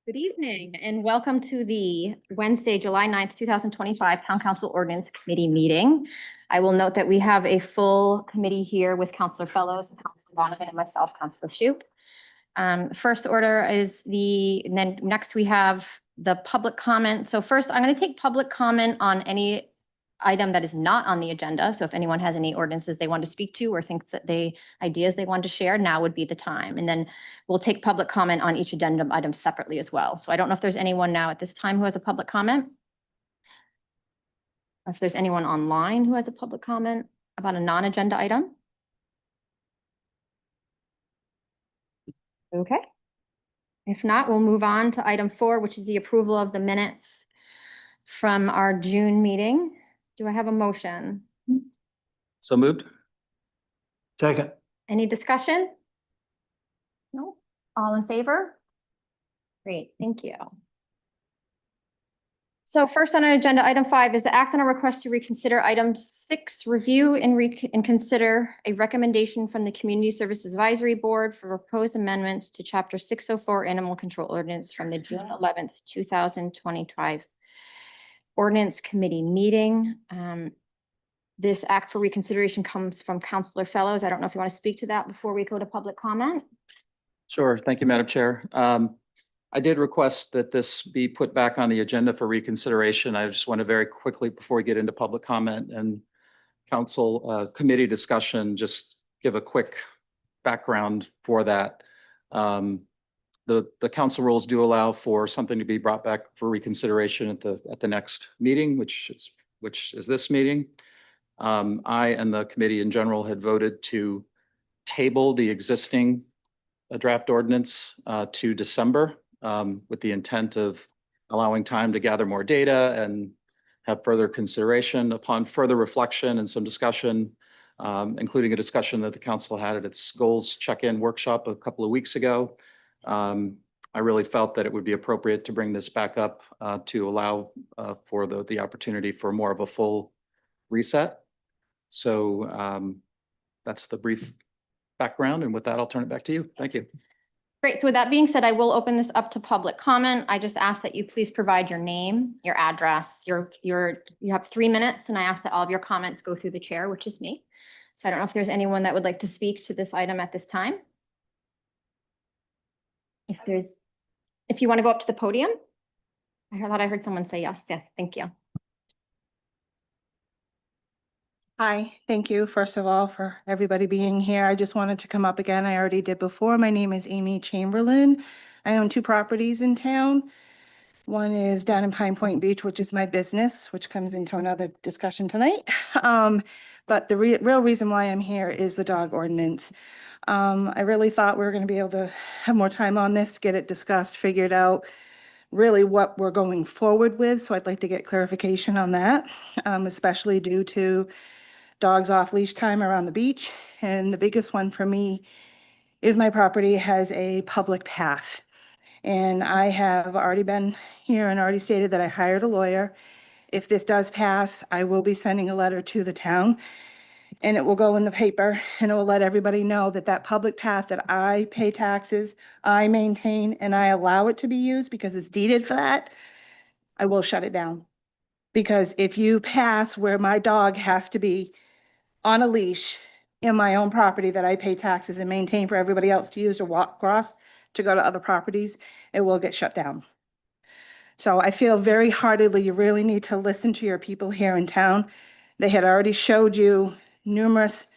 Good evening and welcome to the Wednesday, July 9th, 2025 Town Council Ordinance Committee meeting. I will note that we have a full committee here with Councilor Fellows, Councilor Donovan, and myself, Councilor Shoup. First order is and then next we have the public comment. So first, I'm going to take public comment on any item that is not on the agenda. So if anyone has any ordinances they want to speak to or thinks that ideas they want to share, now would be the time. And then we'll take public comment on each addendum item separately as well. So I don't know if there's anyone now at this time who has a public comment. Or if there's anyone online who has a public comment about a non-agenda item. Okay. If not, we'll move on to item 4, which is the approval of the minutes from our June meeting. Do I have a motion? So moved. Second. Any discussion? No? All in favor? Great, thank you. So first on our agenda, item 5 is the act on a request to reconsider item 6, review and consider a recommendation from the Community Services Advisory Board for proposed amendments to Chapter 604 Animal Control Ordinance from the June 11th, 2025 Ordinance Committee meeting. This act for reconsideration comes from Councilor Fellows. I don't know if you want to speak to that before we go to public comment. Sure. Thank you, Madam Chair. I did request that this be put back on the agenda for reconsideration. I just want to very quickly, before we get into public comment and council committee discussion, just give a quick background for that. The council rules do allow for something to be brought back for reconsideration at the next meeting, which is this meeting. I and the committee in general had voted to table the existing draft ordinance to December with the intent of allowing time to gather more data and have further consideration. Upon further reflection and some discussion, including a discussion that the council had at its goals check-in workshop a couple of weeks ago, I really felt that it would be appropriate to bring this back up to allow for the opportunity for more of a full reset. So that's the brief background. And with that, I'll turn it back to you. Thank you. Great. So with that being said, I will open this up to public comment. I just ask that you please provide your name, your address, you have 3 minutes, and I ask that all of your comments go through the chair, which is me. So I don't know if there's anyone that would like to speak to this item at this time. If you want to go up to the podium. I thought I heard someone say yes. Yes, thank you. Hi, thank you, first of all, for everybody being here. I just wanted to come up again. I already did before. My name is Amy Chamberlain. I own 2 properties in town. One is down in Pine Point Beach, which is my business, which comes into another discussion tonight. But the real reason why I'm here is the dog ordinance. I really thought we were going to be able to have more time on this, get it discussed, figured out really what we're going forward with. So I'd like to get clarification on that, especially due to dogs off leash time around the beach. And the biggest one for me is my property has a public path. And I have already been here and already stated that I hired a lawyer. If this does pass, I will be sending a letter to the town and it will go in the paper and it will let everybody know that that public path that I pay taxes, I maintain, and I allow it to be used because it's deeded for that, I will shut it down. Because if you pass where my dog has to be on a leash in my own property that I pay taxes and maintain for everybody else to use to walk across to go to other properties, it will get shut down. So I feel very heartedly you really need to listen to your people here in town. They had already showed you numerous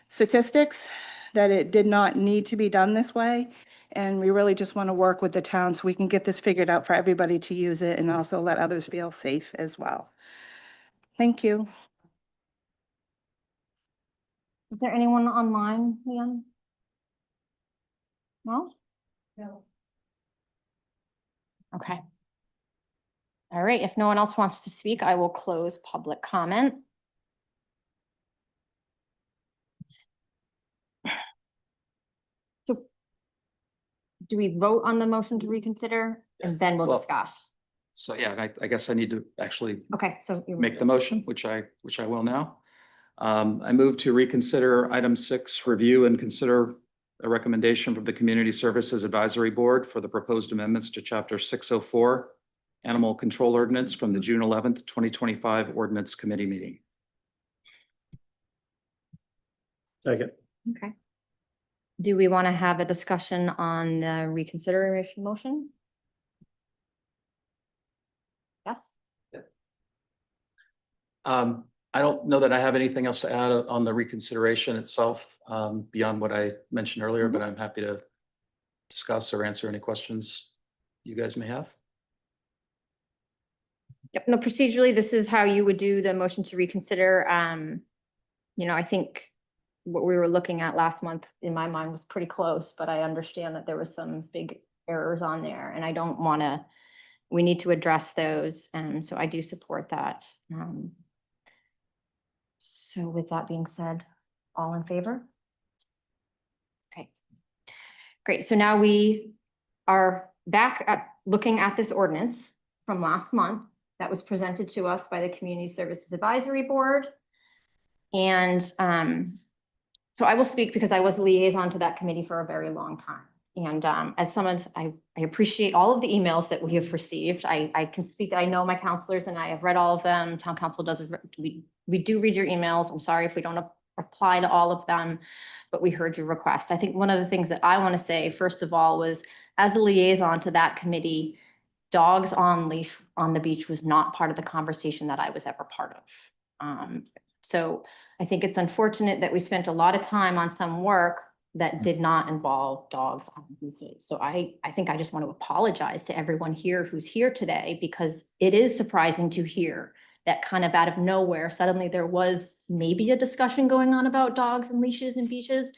statistics that it did not need to be done this way. And we really just want to work with the town so we can get this figured out for everybody to use it and also let others feel safe as well. Thank you. Is there anyone online, Leon? No? No. Okay. All right. If no one else wants to speak, I will close public comment. So do we vote on the motion to reconsider and then we'll discuss? So yeah, I guess I need to actually make the motion, which I will now. I move to reconsider item 6, review and consider a recommendation from the Community Services Advisory Board for the proposed amendments to Chapter 604, Animal Control Ordinance from the June 11th, 2025 Ordinance Committee meeting. Second. Okay. Do we want to have a discussion on the reconsideration motion? Yes? I don't know that I have anything else to add on the reconsideration itself, beyond what I mentioned earlier, but I'm happy to discuss or answer any questions you guys may have. Yep, no, procedurally, this is how you would do the motion to reconsider. You know, I think what we were looking at last month in my mind was pretty close, but I understand that there was some big errors on there and I don't want to, we need to address those. So I do support that. So with that being said, all in favor? Okay, great. So now we are back at looking at this ordinance from last month that was presented to us by the Community Services Advisory Board. And so I will speak because I was a liaison to that committee for a very long time. And as someone, I appreciate all of the emails that we have received. I can speak, I know my counselors and I have read all of them. Town council does, we do read your emails. I'm sorry if we don't reply to all of them, but we heard your request. I think one of the things that I want to say, first of all, was as a liaison to that committee, dogs on leash on the beach was not part of the conversation that I was ever part of. So I think it's unfortunate that we spent a lot of time on some work that did not involve dogs on beaches. So I think I just want to apologize to everyone here who's here today, because it is surprising to hear that kind of out of nowhere, suddenly there was maybe a discussion going on about dogs and leashes and beaches,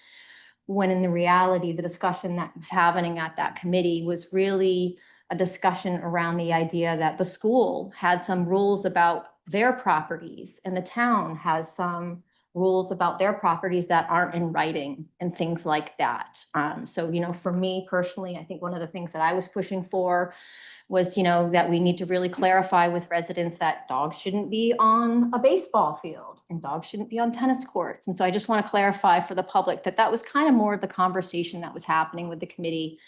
when in the reality, the discussion that was happening at that committee was really a discussion around the idea that the school had some rules about their properties and the town has some rules about their properties that aren't in writing and things like that. So, you know, for me personally, I think one of the things that I was pushing for was, you know, that we need to really clarify with residents that dogs shouldn't be on a baseball field and dogs shouldn't be on tennis courts. And so I just want to clarify for the public that that was kind of more of the conversation that was happening with the committee.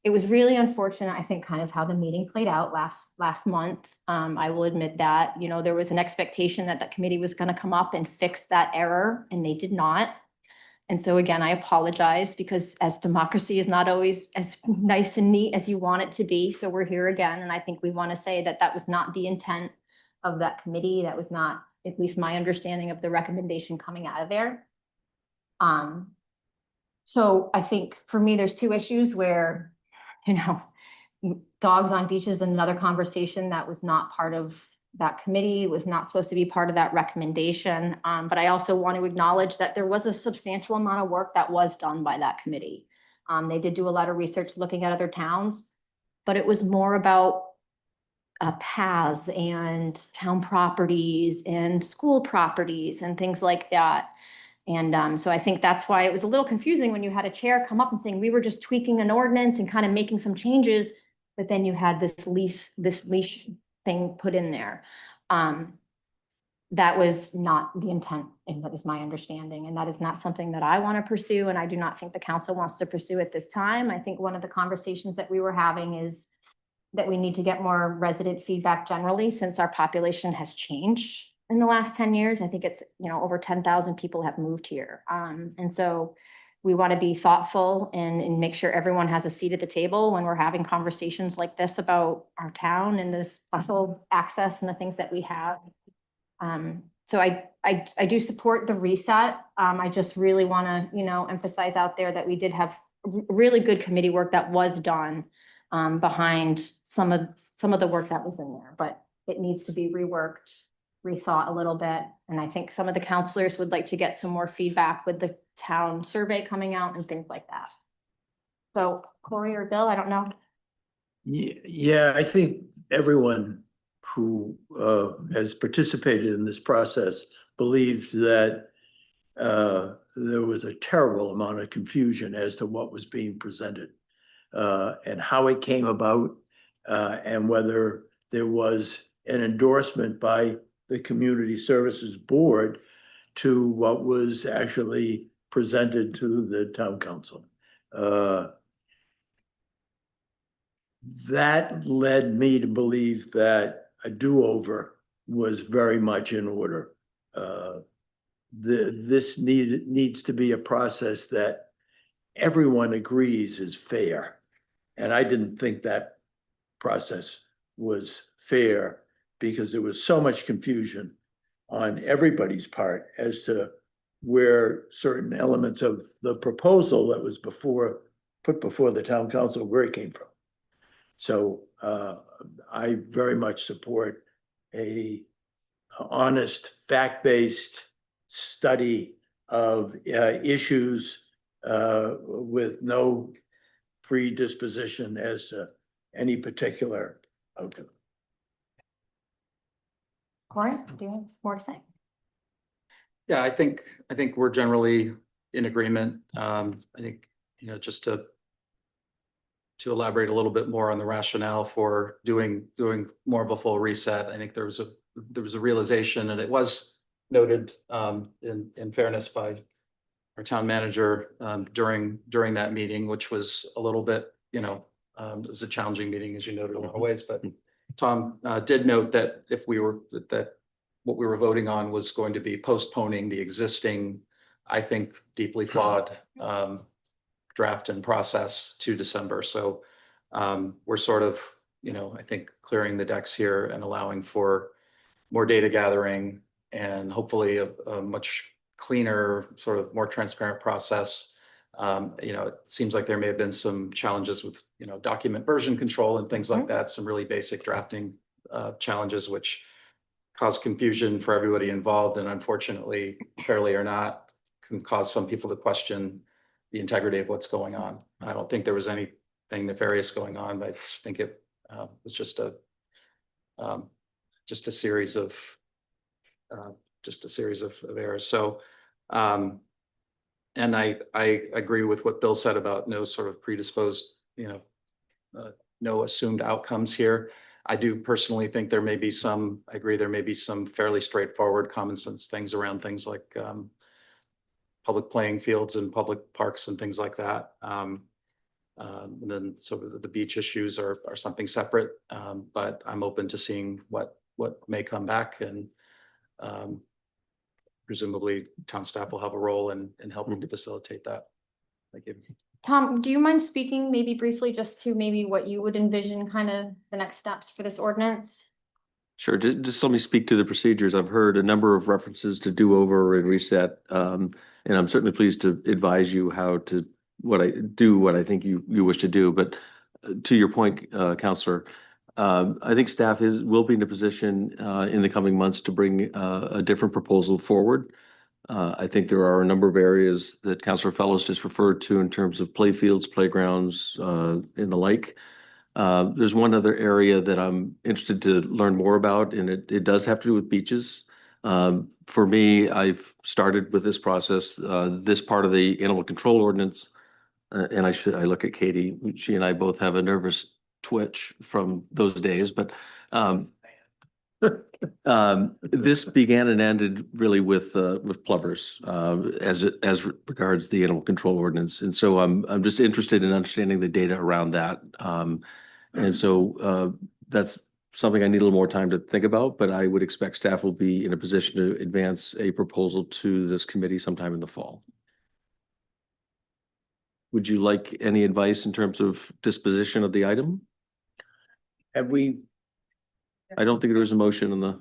It was really unfortunate, I think, kind of how the meeting played out last month. I will admit that, you know, there was an expectation that that committee was going to come up and fix that error, and they did not. And so again, I apologize, because as democracy is not always as nice and neat as you want it to be. So we're here again. And I think we want to say that that was not the intent of that committee. That was not, at least my understanding of the recommendation coming out of there. So I think for me, there's two issues where, you know, dogs on beaches is another conversation that was not part of that committee, was not supposed to be part of that recommendation. But I also want to acknowledge that there was a substantial amount of work that was done by that committee. They did do a lot of research looking at other towns, but it was more about paths and town properties and school properties and things like that. And so I think that's why it was a little confusing when you had a chair come up and saying, we were just tweaking an ordinance and kind of making some changes, but then you had this leash thing put in there. That was not the intent, and that is my understanding. And that is not something that I want to pursue. And I do not think the council wants to pursue at this time. I think one of the conversations that we were having is that we need to get more resident feedback generally, since our population has changed in the last 10 years. I think it's, you know, over 10,000 people have moved here. And so we want to be thoughtful and make sure everyone has a seat at the table when we're having conversations like this about our town and this special access and the things that we have. So I do support the reset. I just really want to, you know, emphasize out there that we did have really good committee work that was done behind some of the work that was in there, but it needs to be reworked, rethought a little bit. And I think some of the counselors would like to get some more feedback with the town survey coming out and things like that. So Corey or Bill, I don't know. Yeah, I think everyone who has participated in this process believed that there was a terrible amount of confusion as to what was being presented and how it came about, and whether there was an endorsement by the Community Services Board to what was actually presented to the town council. That led me to believe that a do-over was very much in order. This needs to be a process that everyone agrees is fair. And I didn't think that process was fair because there was so much confusion on everybody's part as to where certain elements of the proposal that was put before the town council, where it came from. So I very much support a honest, fact-based study of issues with no predisposition as to any particular outcome. Corey, do you have more to say? Yeah, I think we're generally in agreement. I think, just to elaborate a little bit more on the rationale for doing more of a full reset, I think there was a realization, and it was noted in fairness by our town manager during that meeting, which was a little bit, it was a challenging meeting, as you noted, in a lot of ways, but Tom did note that that what we were voting on was going to be postponing the existing, I think, deeply flawed draft and process to December. So we're sort of, I think, clearing the decks here and allowing for more data gathering and hopefully a much cleaner, sort of more transparent process. It seems like there may have been some challenges with, document version control and things like that, some really basic drafting challenges, which cause confusion for everybody involved, and unfortunately, fairly or not, can cause some people to question the integrity of what's going on. I don't think there was anything nefarious going on, but I just think it was just a series of errors. So, and I agree with what Bill said about no sort of predisposed, no assumed outcomes here. I do personally think there may be some fairly straightforward common sense things around things like public playing fields and public parks and things like that. And then sort of the beach issues are something separate, but I'm open to seeing what may come back, and presumably town staff will have a role in helping to facilitate that. Thank you. Tom, do you mind speaking maybe briefly just to maybe what you would envision kind of the next steps for this ordinance? Sure. Just let me speak to the procedures. I've heard a number of references to do-over and reset, and I'm certainly pleased to advise you how to what I think you wish to do. But to your point, Counselor, I think staff will be in a position in the coming months to bring a different proposal forward. I think there are a number of areas that Counselor Fellows just referred to in terms of playfields, playgrounds, and the like. There's one other area that I'm interested to learn more about, and it does have to do with beaches. For me, I've started with this process, this part of the animal control ordinance, and I look at Katie, she and I both have a nervous twitch from those days, but this began and ended really with plovers as regards the animal control ordinance, and so I'm just interested in understanding the data around that, and so that's something I need a little more time to think about. But I would expect staff will be in a position to advance a proposal to this committee sometime in the fall. Would you like any advice in terms of disposition of the item? Have we? I don't think there was a motion on the.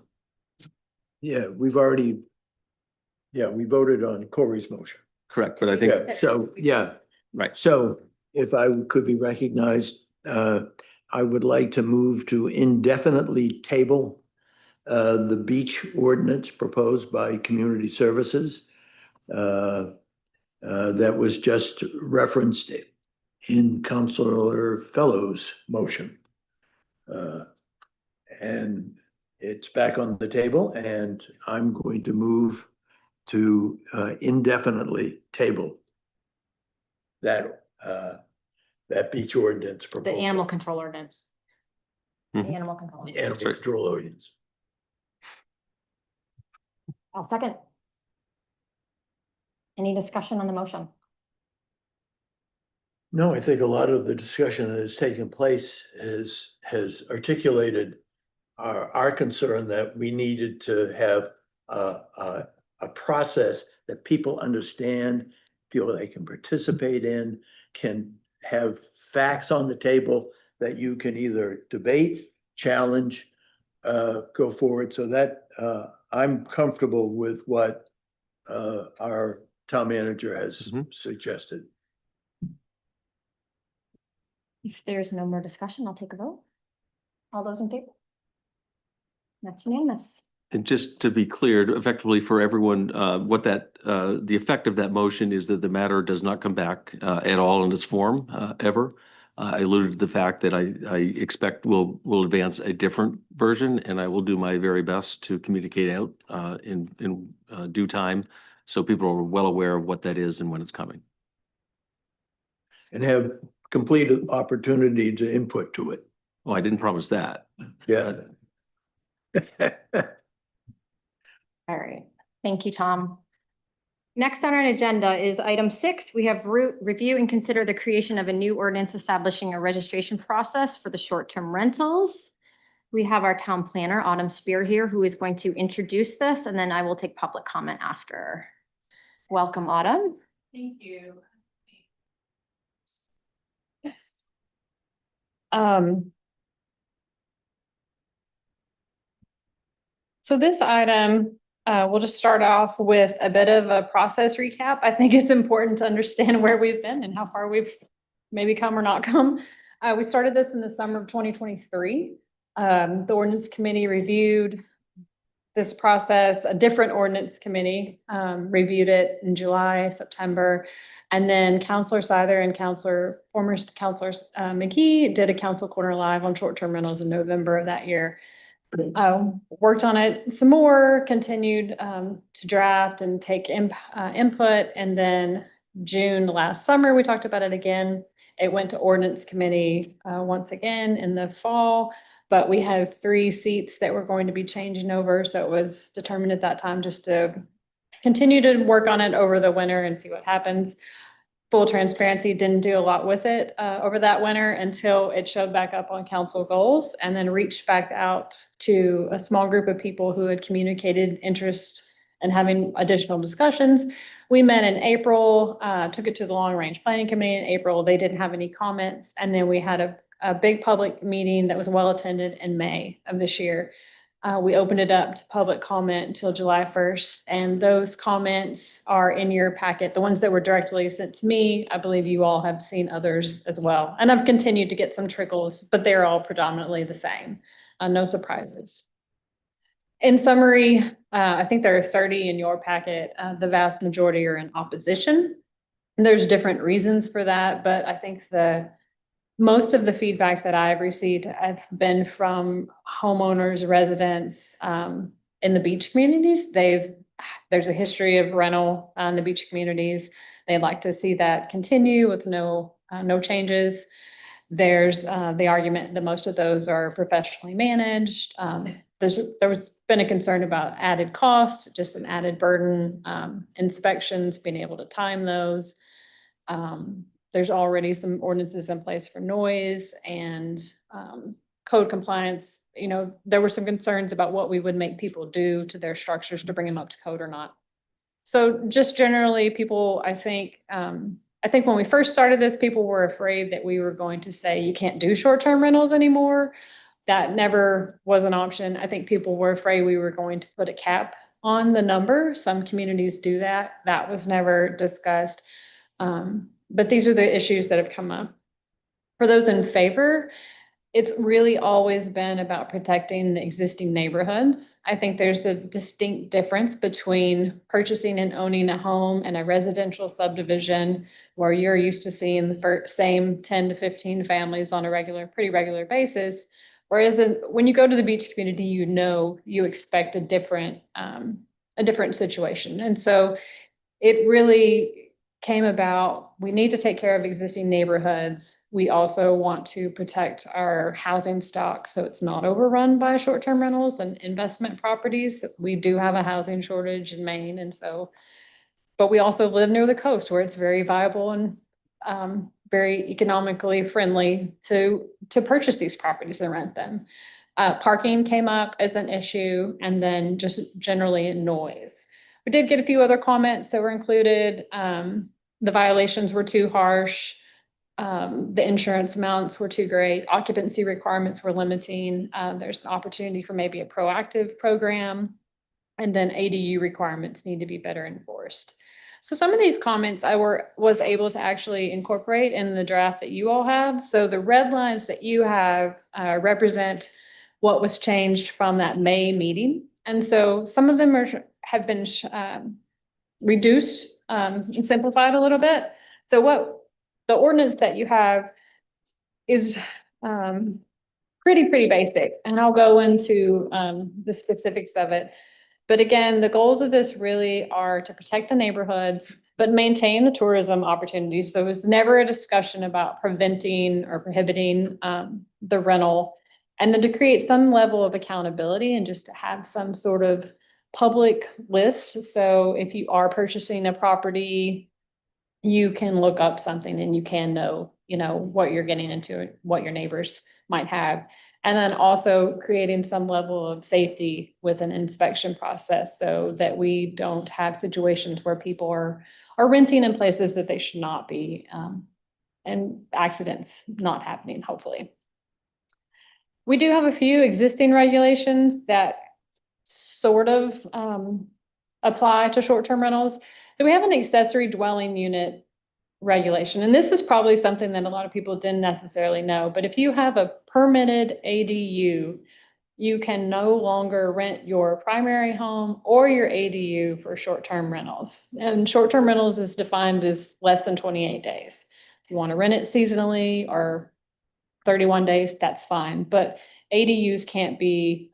Yeah, we voted on Corey's motion. Correct, but I think. Yeah, so, yeah. Right. So if I could be recognized, I would like to move to indefinitely table the beach ordinance proposed by Community Services that was just referenced in Councilor Fellows' motion. And it's back on the table, and I'm going to move to indefinitely table that beach ordinance The proposal. animal control ordinance. The Mhm. animal control. The animal control ordinance. I'll second. Any discussion on the motion? No, I think a lot of the discussion that has taken place has articulated our concern that we needed to have a process that people understand, feel they can participate in, can have facts on the table that you can either debate, challenge, go forward. So that I'm comfortable with what our town manager has suggested. If there's no more discussion, I'll take a vote. All those in favor? That's unanimous. And just to be clear, effectively for everyone, what that, the effect of that motion is that the matter does not come back at all in its form, ever. I alluded to the fact that I expect we'll advance a different version, and I will do my very best to communicate out in due time, so people are well aware of what that is and when it's coming. And have complete opportunity to input to it. Oh, I didn't promise that. Yeah. All right, thank you, Tom. Next on our agenda is item 6. We have review and consider the creation of a new ordinance establishing a registration process for the short-term rentals. We have our town planner, Autumn Spear, here, who is going to introduce this, and then I will take public comment after. Welcome, Autumn. Thank you. So this item, we'll just start off with a bit of a process recap. I think it's important to understand where we've been and how far we've maybe come or not come. We started this in the summer of 2023. The Ordinance Committee reviewed this process. A different Ordinance Committee reviewed it in July, September. And then Counselor Seither and former Counselor McKee did a Council Corner Live on short-term rentals in November of that year. Worked on it some more, continued to draft and take input. And then June last summer, we talked about it again. It went to Ordinance Committee once again in the fall, but we had 3 seats that were going to be changing over. So it was determined at that time just to continue to work on it over the winter and see what happens. Full transparency, didn't do a lot with it over that winter until it showed back up on council goals, and then reached back out to a small group of people who had communicated interest in having additional discussions. We met in April, took it to the Long Range Planning Committee in April. They didn't have any comments. And then we had a big public meeting that was well attended in May of this year. We opened it up to public comment until July 1st, and those comments are in your packet. The ones that were directly sent to me, I believe you all have seen others as well. And I've continued to get some trickles, but they're all predominantly the same. No surprises. In summary, I think there are 30 in your packet. The vast majority are in opposition. And there's different reasons for that, but I think most of the feedback that I've received have been from homeowners, residents in the beach communities. There's a history of rental on the beach communities. They'd like to see that continue with no changes. There's the argument that most of those are professionally managed. There's been a concern about added cost, just an added burden, inspections, being able to time those. There's already some ordinances in place for noise and code compliance. You know, there were some concerns about what we would make people do to their structures to bring them up to code or not. So just generally, people, I think when we first started this, people were afraid that we were going to say you can't do short-term rentals anymore. That never was an option. I think people were afraid we were going to put a cap on the number. Some communities do that. That was never discussed. But these are the issues that have come up. For those in favor, it's really always been about protecting the existing neighborhoods. I think there's a distinct difference between purchasing and owning a home in a residential subdivision where you're used to seeing the same 10 to 15 families on a pretty regular basis. Whereas when you go to the beach community, you expect a different situation. And so it really came about, we need to take care of existing neighborhoods. We also want to protect our housing stock so it's not overrun by short-term rentals and investment properties. We do have a housing shortage in Maine, and so, but we also live near the coast where it's very viable and very economically friendly to purchase these properties and rent them. Parking came up as an issue, and then just generally noise. We did get a few other comments that were included. The violations were too harsh. The insurance amounts were too great. Occupancy requirements were limiting. There's an opportunity for maybe a proactive program. And then ADU requirements need to be better enforced. So some of these comments I was able to actually incorporate in the draft that you all have. So the red lines that you have represent what was changed from that May meeting. And so some of them have been reduced and simplified a little bit. So what the ordinance that you have is pretty basic, and I'll go into the specifics of it. But again, the goals of this really are to protect the neighborhoods, but maintain the tourism opportunities. So it's never a discussion about preventing or prohibiting the rental, and then to create some level of accountability and just to have some sort of public list. So if you are purchasing a property, you can look up something and you can know, what you're getting into, what your neighbors might have. And then also creating some level of safety with an inspection process so that we don't have situations where people are renting in places that they should not be, and accidents not happening, hopefully. We do have a few existing regulations that sort of apply to short-term rentals. So we have an accessory dwelling unit regulation, and this is probably something that a lot of people didn't necessarily know, but if you have a permitted ADU, you can no longer rent your primary home or your ADU for short-term rentals. And short-term rentals is defined as less than 28 days. If you want to rent it seasonally or 31 days, that's fine, but ADUs can't be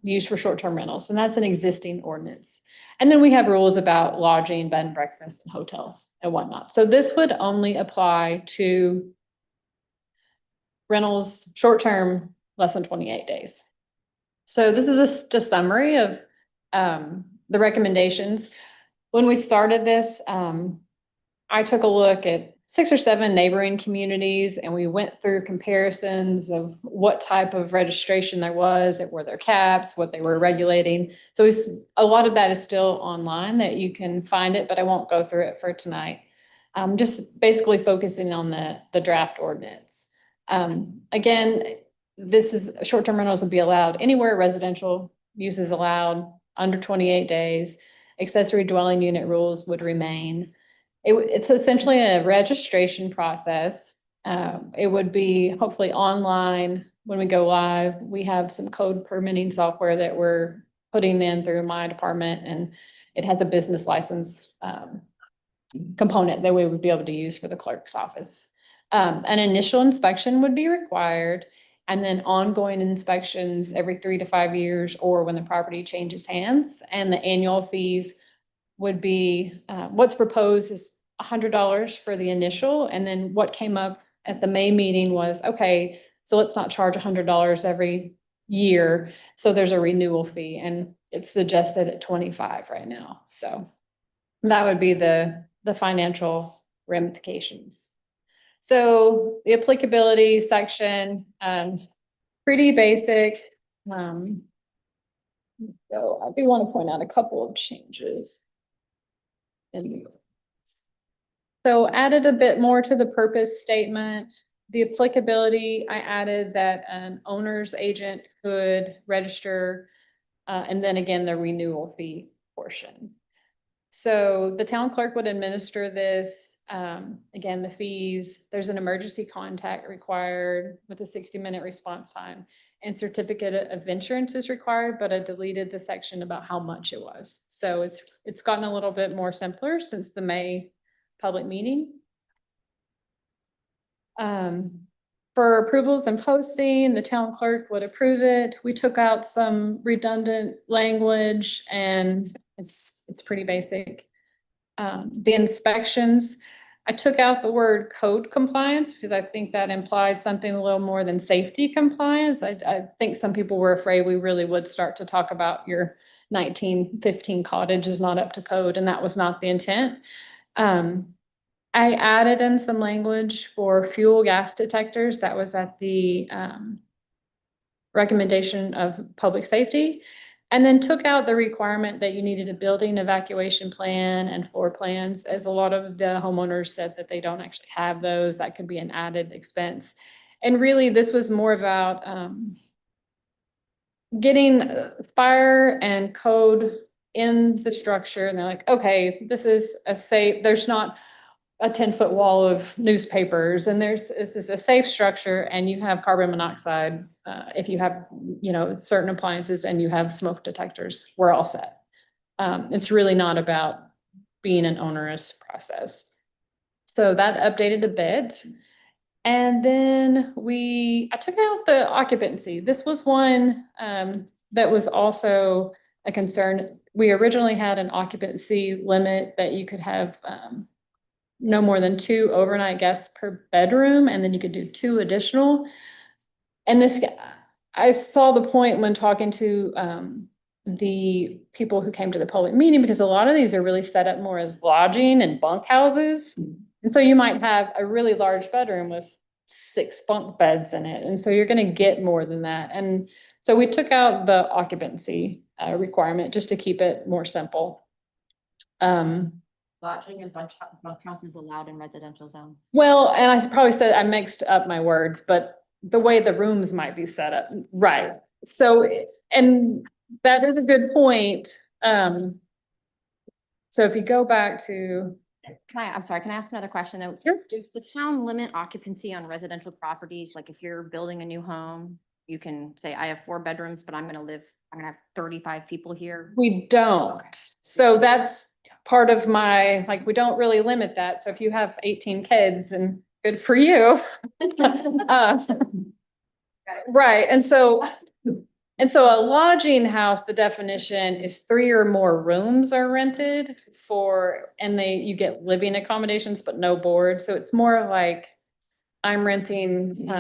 used for short-term rentals, and that's an existing ordinance. And then we have rules about lodging, bed and breakfast, and hotels and whatnot. So this would only apply to rentals short-term, less than 28 days. So this is just a summary of the recommendations. When we started this, I took a look at 6 or 7 neighboring communities, and we went through comparisons of what type of registration there was, were there caps, what they were regulating. So a lot of that is still online that you can find it, but I won't go through it for tonight. Just basically focusing on the draft ordinance. Again, this is short-term rentals will be allowed anywhere residential use is allowed under 28 days. Accessory dwelling unit rules would remain. It's essentially a registration process. It would be hopefully online when we go live. We have some code permitting software that we're putting in through my department, and it has a business license component that we would be able to use for the clerk's office. An initial inspection would be required, and then ongoing inspections every 3 to 5 years or when the property changes hands. And the annual fees would be, what's proposed is $100 for the initial. And then what came up at the May meeting was, okay, so let's not charge $100 every year. So there's a renewal fee, and it's suggested at 25 right now. So that would be the financial ramifications. So the applicability section, pretty basic. So I do want to point out a couple of changes. So added a bit more to the purpose statement. The applicability, I added that an owner's agent could register, and then again, the renewal fee portion. So the town clerk would administer this. Again, the fees, there's an emergency contact required with a 60-minute response time, and certificate of insurance is required, but I deleted the section about how much it was. So it's gotten a little bit more simpler since the May public meeting. For approvals and posting, the town clerk would approve it. We took out some redundant language, and it's pretty basic. The inspections, I took out the word code compliance because I think that implied something a little more than safety compliance. I think some people were afraid we really would start to talk about your 1915 cottage is not up to code, and that was not the intent. I added in some language for fuel gas detectors. That was at the recommendation of public safety. And then took out the requirement that you needed a building evacuation plan and floor plans, as a lot of the homeowners said that they don't actually have those. That could be an added expense. And really, this was more about getting fire and code in the structure. And they're like, okay, this is a safe, there's not a 10-foot wall of newspapers, and this is a safe structure, and you have carbon monoxide. If you have, certain appliances and you have smoke detectors, we're all set. It's really not about being an onerous process. So that updated a bit. And then I took out the occupancy. This was one that was also a concern. We originally had an occupancy limit that you could have no more than 2 overnight guests per bedroom, and then you could do 2 additional. And I saw the point when talking to the people who came to the public meeting, because a lot of these are really set up more as lodging and bunk houses. And so you might have a really large bedroom with 6 bunk beds in it. And so you're going to get more than that. And so we took out the occupancy requirement just to keep it more simple. Lodging and bunkhouses allowed in residential zones. Well, and I probably said I mixed up my words, but the way the rooms might be set up, right? So, and that is a good point. So if you go back to, I'm sorry, can I ask another question though? Sure. Does the town limit occupancy on residential properties? Like if you're building a new home, you can say, I have 4 bedrooms, but I'm gonna have 35 people here. we don't. So that's part of my, like, we don't really limit that. So if you have 18 kids, and good for you. Right, and so a lodging house, the definition is 3 or more rooms are rented and you get living accommodations, but no board. So it's more like I'm renting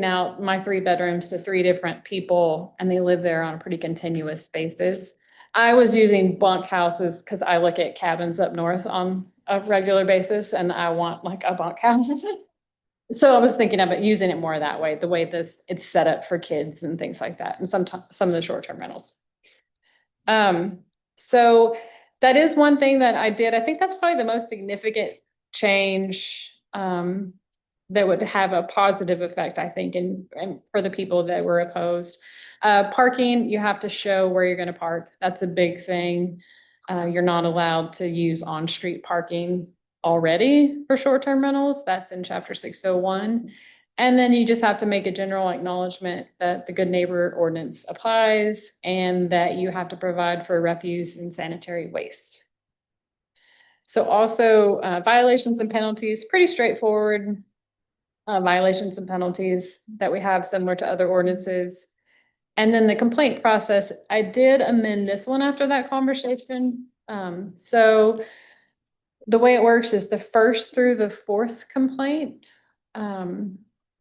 out my 3 bedrooms to 3 different people, and they live there on a pretty continuous basis. I was using bunk houses because I look at cabins up north on a regular basis, and I want like a bunk house. So I was thinking about using it more that way, the way it's set up for kids and things like that, and some of the short-term rentals. So that is one thing that I did. I think that's probably the most significant change that would have a positive effect, I think, and for the people that were opposed. Parking, you have to show where you're going to park. That's a big thing. You're not allowed to use on-street parking already for short-term rentals. That's in Chapter 601. And then you just have to make a general acknowledgement that the Good Neighbor Ordinance applies and that you have to provide for refuse and sanitary waste. So also violations and penalties, pretty straightforward. Violations and penalties that we have similar to other ordinances. And then the complaint process, I did amend this one after that conversation. So the way it works is the 1st through the 4th complaint.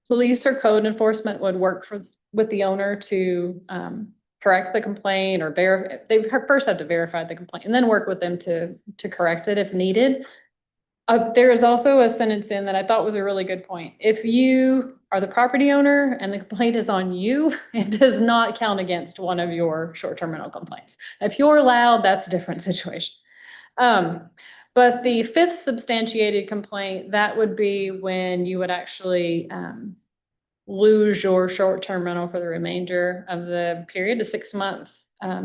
Police or code enforcement would work with the owner to correct the complaint, or they first have to verify the complaint and then work with them to correct it if needed. There is also a sentence in that I thought was a really good point. If you are the property owner and the complaint is on you, it does not count against one of your short-term rental complaints. If you're loud, that's a different situation. But the 5th substantiated complaint, that would be when you would actually lose your short-term rental for the remainder of the period, a 6-month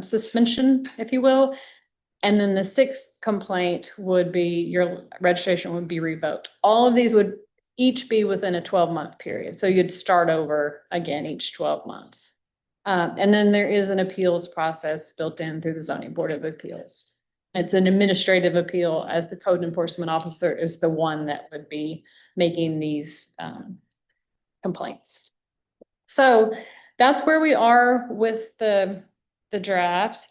suspension, if you will. And then the 6th complaint would be your registration would be revoked. All of these would each be within a 12-month period. So you'd start over again each 12 months. And then there is an appeals process built in through the Zoning Board of Appeals. It's an administrative appeal, as the code enforcement officer is the one that would be making these complaints. So that's where we are with the draft.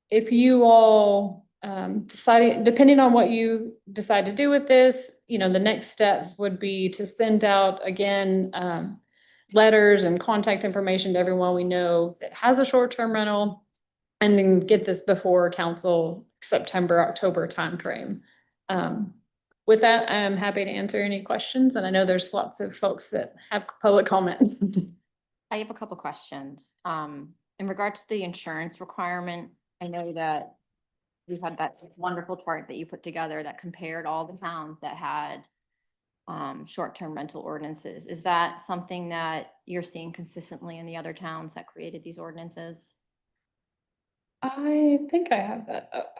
If you all depending on what you decide to do with this, the next steps would be to send out again letters and contact information to everyone we know that has a short-term rental, and then get this before council September, October timeframe. With that, I am happy to answer any questions, and I know there's lots of folks that have public comment. I have a couple questions. In regards to the insurance requirement, I know that you had that wonderful chart that you put together that compared all the towns that had short-term rental ordinances. Is that something that you're seeing consistently in the other towns that created these ordinances? I think I have that up.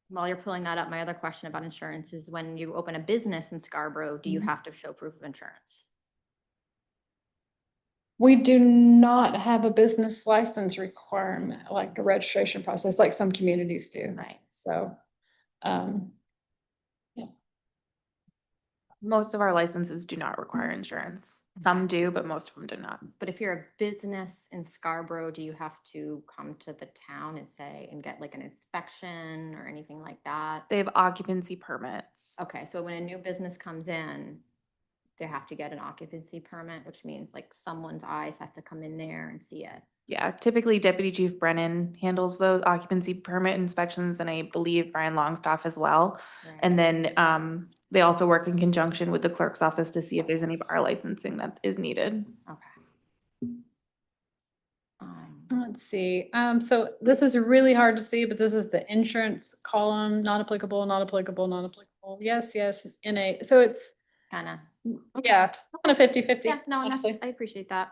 While you're pulling that up, my other question about insurance is when you open a business in Scarborough, do you have to show proof of insurance? We do not have a business license requirement, like a registration process, like some communities do. Right. So, Most of our licenses do not require insurance. Some do, but most of them do not. But if you're a business in Scarborough, do you have to come to the town and say, and get like an inspection or anything like that? They have occupancy permits. Okay, so when a new business comes in, they have to get an occupancy permit, which means like someone's eyes has to come in there and see it. Yeah, typically Deputy Chief Brennan handles those occupancy permit inspections, and I believe Brian Longstaff as well. Right. And then they also work in conjunction with the clerk's office to see if there's any bar licensing that is needed. Okay. let's see. So this is really hard to see, but this is the insurance column, not applicable, not applicable, not applicable. Yes, yes, NA. So it's, Kind of. yeah, kind of 50-50. Yeah, no, and honestly. I appreciate that.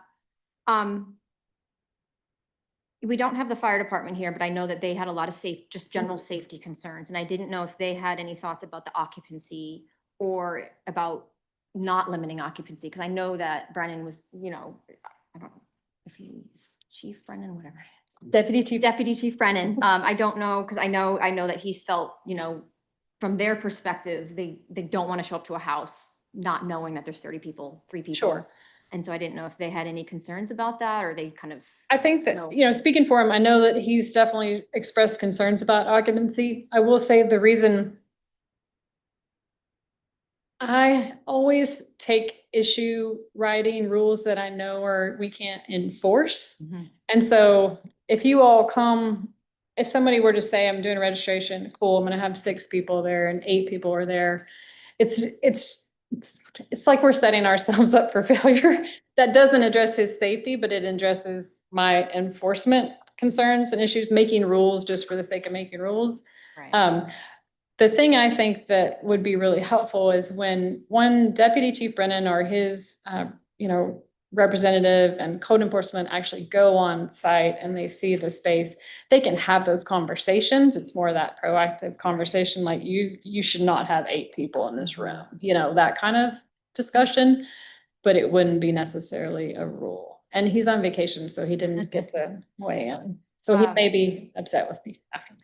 We don't have the fire department here, but I know that they had a lot of just general safety concerns, and I didn't know if they had any thoughts about the occupancy or about not limiting occupancy, because I know that Brennan was, I don't know if he's Chief Brennan, whatever. Deputy Chief Brennan. I don't know, because I know that he's felt, from their perspective, they don't want to show up to a house not knowing that there's 3 people. Sure. And so I didn't know if they had any concerns about that, or they kind of. I think that, No. Speaking for him, I know that he's definitely expressed concerns about occupancy. I will say the reason I always take issue writing rules that I know we can't enforce. Mhm. And so if if somebody were to say, I'm doing a registration, cool, I'm gonna have 6 people there and 8 people are there. It's like we're setting ourselves up for failure. That doesn't address his safety, but it addresses my enforcement concerns and issues, making rules just for the sake of making rules. Right. The thing I think that would be really helpful is when one Deputy Chief Brennan or his, representative and code enforcement actually go on site and they see the space, they can have those conversations. It's more that proactive conversation, like you should not have 8 people in this room, that kind of discussion, but it wouldn't be necessarily a rule. And he's on vacation, so he didn't get to weigh in. So he may be upset with me after.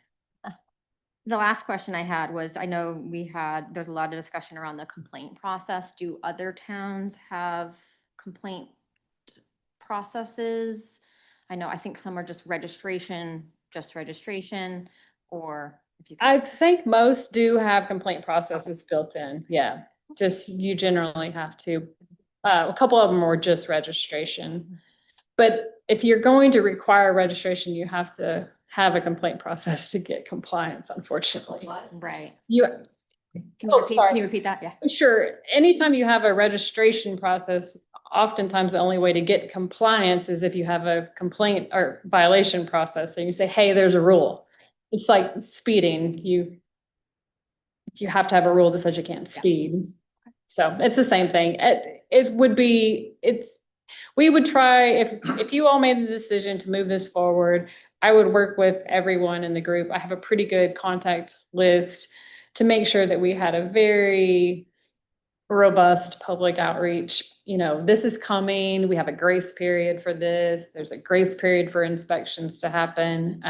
The last question I had was, I know there's a lot of discussion around the complaint process. Do other towns have complaint processes? I think some are just registration, or if you. I think most do have complaint processes built in. Yeah, just you generally have to. A couple of them are just registration. But if you're going to require registration, you have to have a complaint process to get compliance, unfortunately. Right. Can Can you repeat that? Yeah. Sure. Anytime you have a registration process, oftentimes the only way to get compliance is if you have a complaint or violation process. So you say, hey, there's a rule. It's like speeding. You have to have a rule that says you can't speed. So it's the same thing. We would try, if you all made the decision to move this forward, I would work with everyone in the group. I have a pretty good contact list to make sure that we had a very robust public outreach. This is coming. We have a grace period for this. There's a grace period for inspections to happen.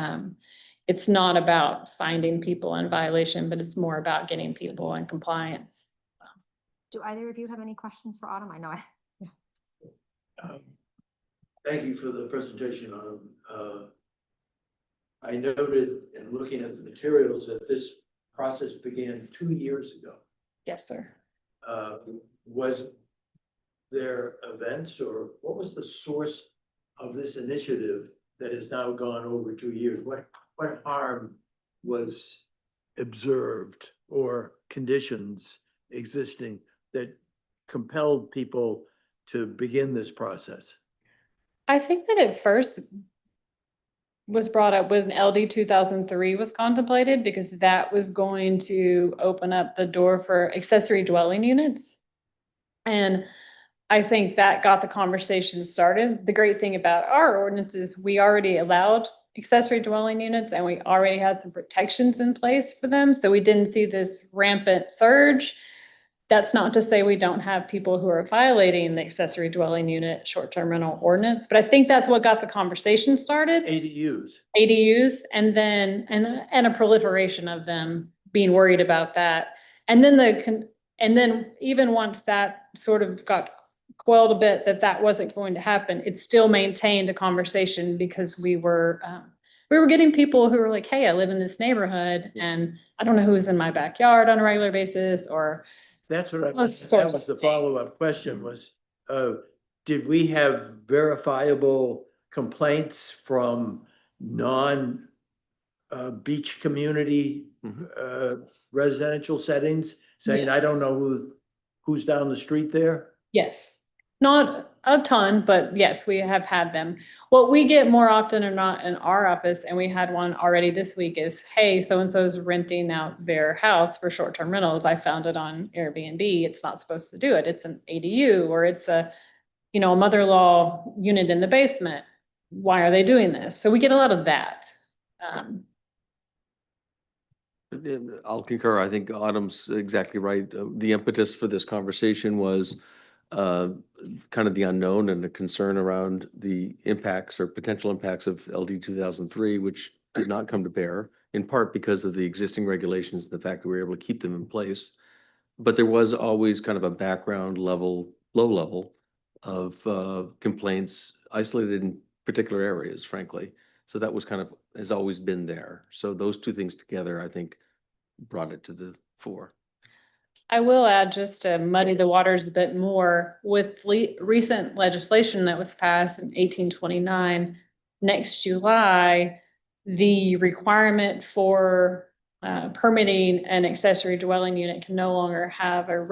It's not about finding people in violation, but it's more about getting people in compliance. Do either of you have any questions for Autumn? I know Thank you for the presentation, Autumn. I noted in looking at the materials that this process began 2 years ago. Yes, sir. Was there events, or what was the source of this initiative that has now gone over 2 years, what harm was observed or conditions existing that compelled people to begin this process? I think that at first was brought up when LD 2003 was contemplated because that was going to open up the door for accessory dwelling units. And I think that got the conversation started. The great thing about our ordinance is we already allowed accessory dwelling units and we already had some protections in place for them. So we didn't see this rampant surge. That's not to say we don't have people who are violating the accessory dwelling unit short-term rental ordinance, but I think that's what got the conversation started. ADUs, and then, and a proliferation of them being worried about that. And then and then even once that sort of got quelled a bit, that wasn't going to happen, it still maintained a conversation because we were getting people who were like, hey, I live in this neighborhood and I don't know who's in my backyard on a regular basis, or That's what Those that sorts was of the things. follow-up question was, did we have verifiable complaints from non beach community residential settings saying, I don't know who's down the street there? yes, not a ton, but yes, we have had them. What we get more often or not in our office, and we had one already this week, is, hey, so-and-so's renting out their house for short-term rentals. I found it on Airbnb. It's not supposed to do it. It's an ADU, or it's a mother-in-law unit in the basement. Why are they doing this? So we get a lot of that. I'll concur. I think Autumn's exactly right. The impetus for this conversation was kind of the unknown and the concern around the impacts or potential impacts of LD 2003, which did not come to bear, in part because of the existing regulations, the fact that we were able to keep them in place. But there was always kind of a background level, low level of complaints isolated in particular areas, frankly. So that was kind of, has always been there. So those two things together, I think, brought it to the fore. I will add, just to muddy the waters a bit more, with recent legislation that was passed in 1829, next July, the requirement for permitting an accessory dwelling unit can no longer have a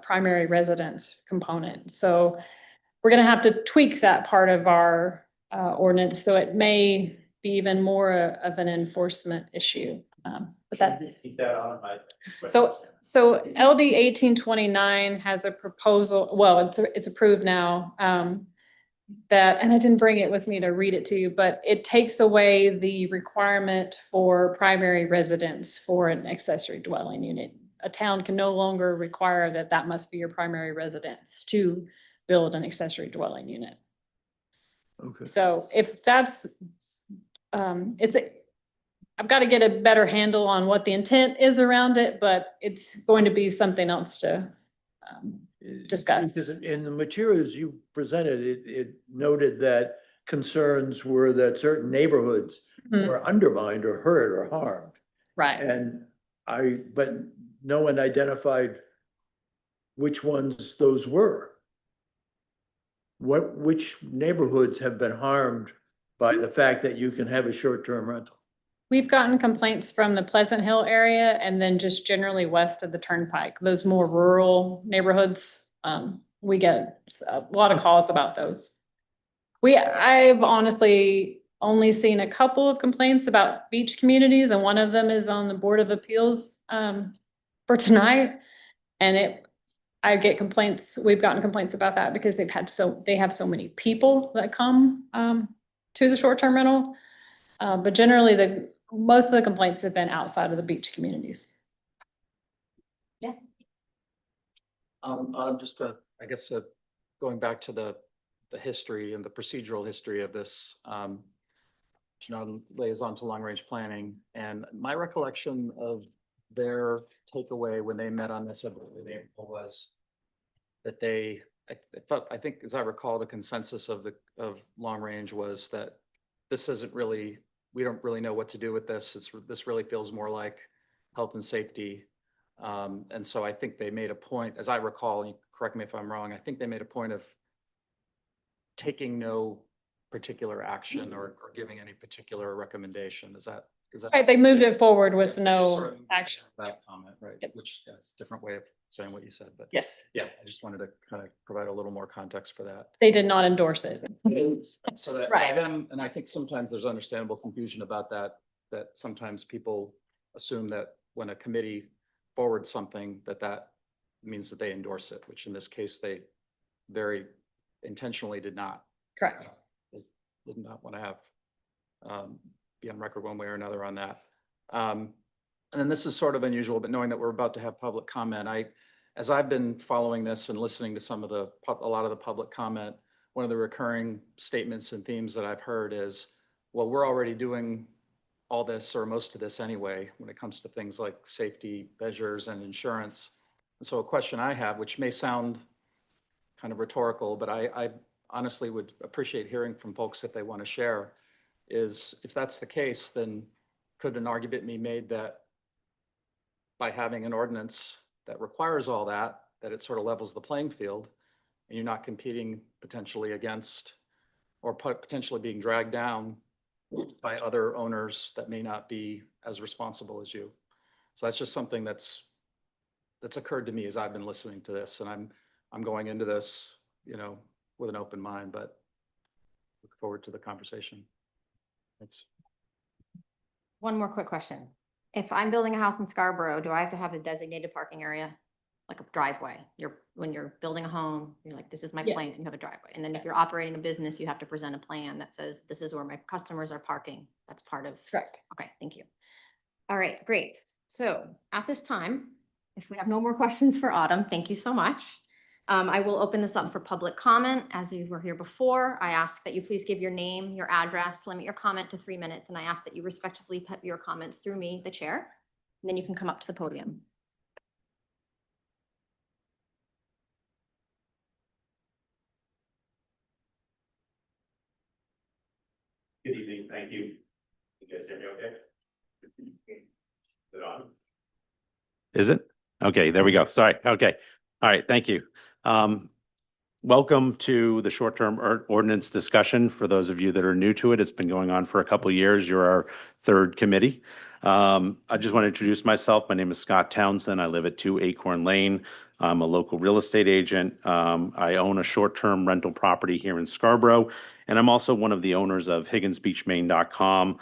primary residence component. So we're going to have to tweak that part of our ordinance, so it may be even more of an enforcement issue. But that. So LD 1829 has a proposal, well, it's approved now, that, and I didn't bring it with me to read it to you, but it takes away the requirement for primary residence for an accessory dwelling unit. A town can no longer require that must be your primary residence to build an accessory dwelling unit. Okay. So if that's, I've got to get a better handle on what the intent is around it, but it's going to be something else to discuss. Because in the materials you presented, it noted that concerns were that certain neighborhoods were undermined or hurt or harmed. Right. And but no one identified which ones those were. Which neighborhoods have been harmed by the fact that you can have a short-term rental? We've gotten complaints from the Pleasant Hill area and then just generally west of the Turnpike, those more rural neighborhoods. We get a lot of calls about those. I've honestly only seen a couple of complaints about beach communities, and one of them is on the Board of Appeals for tonight. And I get complaints, we've gotten complaints about that because they have so many people that come to the short-term rental. But generally most of the complaints have been outside of the beach communities. Yeah. Just I guess going back to the history and the procedural history of this, liaison to long-range planning, and my recollection of their takeaway when they met on this in April was that I think as I recall, the consensus of long range was that this isn't really, we don't really know what to do with this. This really feels more like health and safety. And so I think they made a point, as I recall, and correct me if I'm wrong, I think they made a point of taking no particular action or giving any particular recommendation. Is that? Right, they moved it forward with Sort no of action. That comment, right, Yep. which is a different way of saying what you said, but Yes, yeah, I just wanted to kind of provide a little more context for that. they did not endorse it. So that by Right. them, and I think sometimes there's understandable confusion about that, that sometimes people assume that when a committee forwards something, that means that they endorse it, which in this case, they very intentionally did not. Correct. They did not want to have be on record one way or another on that. And then this is sort of unusual, but knowing that we're about to have public comment, as I've been following this and listening to a lot of the public comment, one of the recurring statements and themes that I've heard is, well, we're already doing all this or most of this anyway, when it comes to things like safety measures and insurance. And so a question I have, which may sound kind of rhetorical, but I honestly would appreciate hearing from folks if they want to share, is if that's the case, then could an argument be made that by having an ordinance that requires all that it sort of levels the playing field and you're not competing potentially against or potentially being dragged down by other owners that may not be as responsible as you. So that's just something that's occurred to me as I've been listening to this, and I'm going into this, with an open mind, but look forward to the conversation. Thanks. One more quick question. If I'm building a house in Scarborough, do I have to have a designated parking area? Like a driveway? When you're building a home, you're like, this is my Yes. plan, you have a driveway. And then if you're operating a business, you have to present a plan that says, this is where my customers are parking. That's part of. Correct. Okay, thank you. All right, great. So at this time, if we have no more questions for Autumn, thank you so much. I will open this up for public comment. As you were here before, I ask that you please give your name, your address, limit your comment to 3 minutes, and I ask that you respectfully put your comments through me, the chair, and then you can come up to the podium. Good evening, thank you. You guys hear me okay? Is it on? Is it? Okay, there we go. Sorry. Okay. All right, thank you. Welcome to the short-term ordinance discussion. For those of you that are new to it, it's been going on for a couple of years. You're our third committee. I just want to introduce myself. My name is Scott Townsend. I live at 2 Acorn Lane. I'm a local real estate agent. I own a short-term rental property here in Scarborough, and I'm also one of the owners of HigginsBeachMaine.com.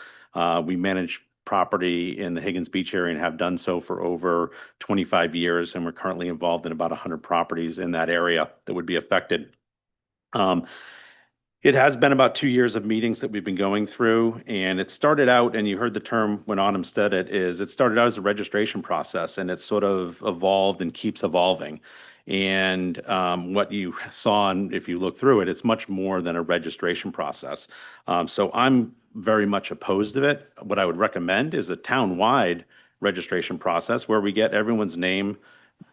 We manage property in the Higgins Beach area and have done so for over 25 years, and we're currently involved in about 100 properties in that area that would be affected. It has been about 2 years of meetings that we've been going through, and it started out, and you heard the term when Autumn said it, is it started out as a registration process, and it's sort of evolved and keeps evolving. And what you saw, and if you look through it, it's much more than a registration process. So I'm very much opposed to it. What I would recommend is a town-wide registration process where we get everyone's name,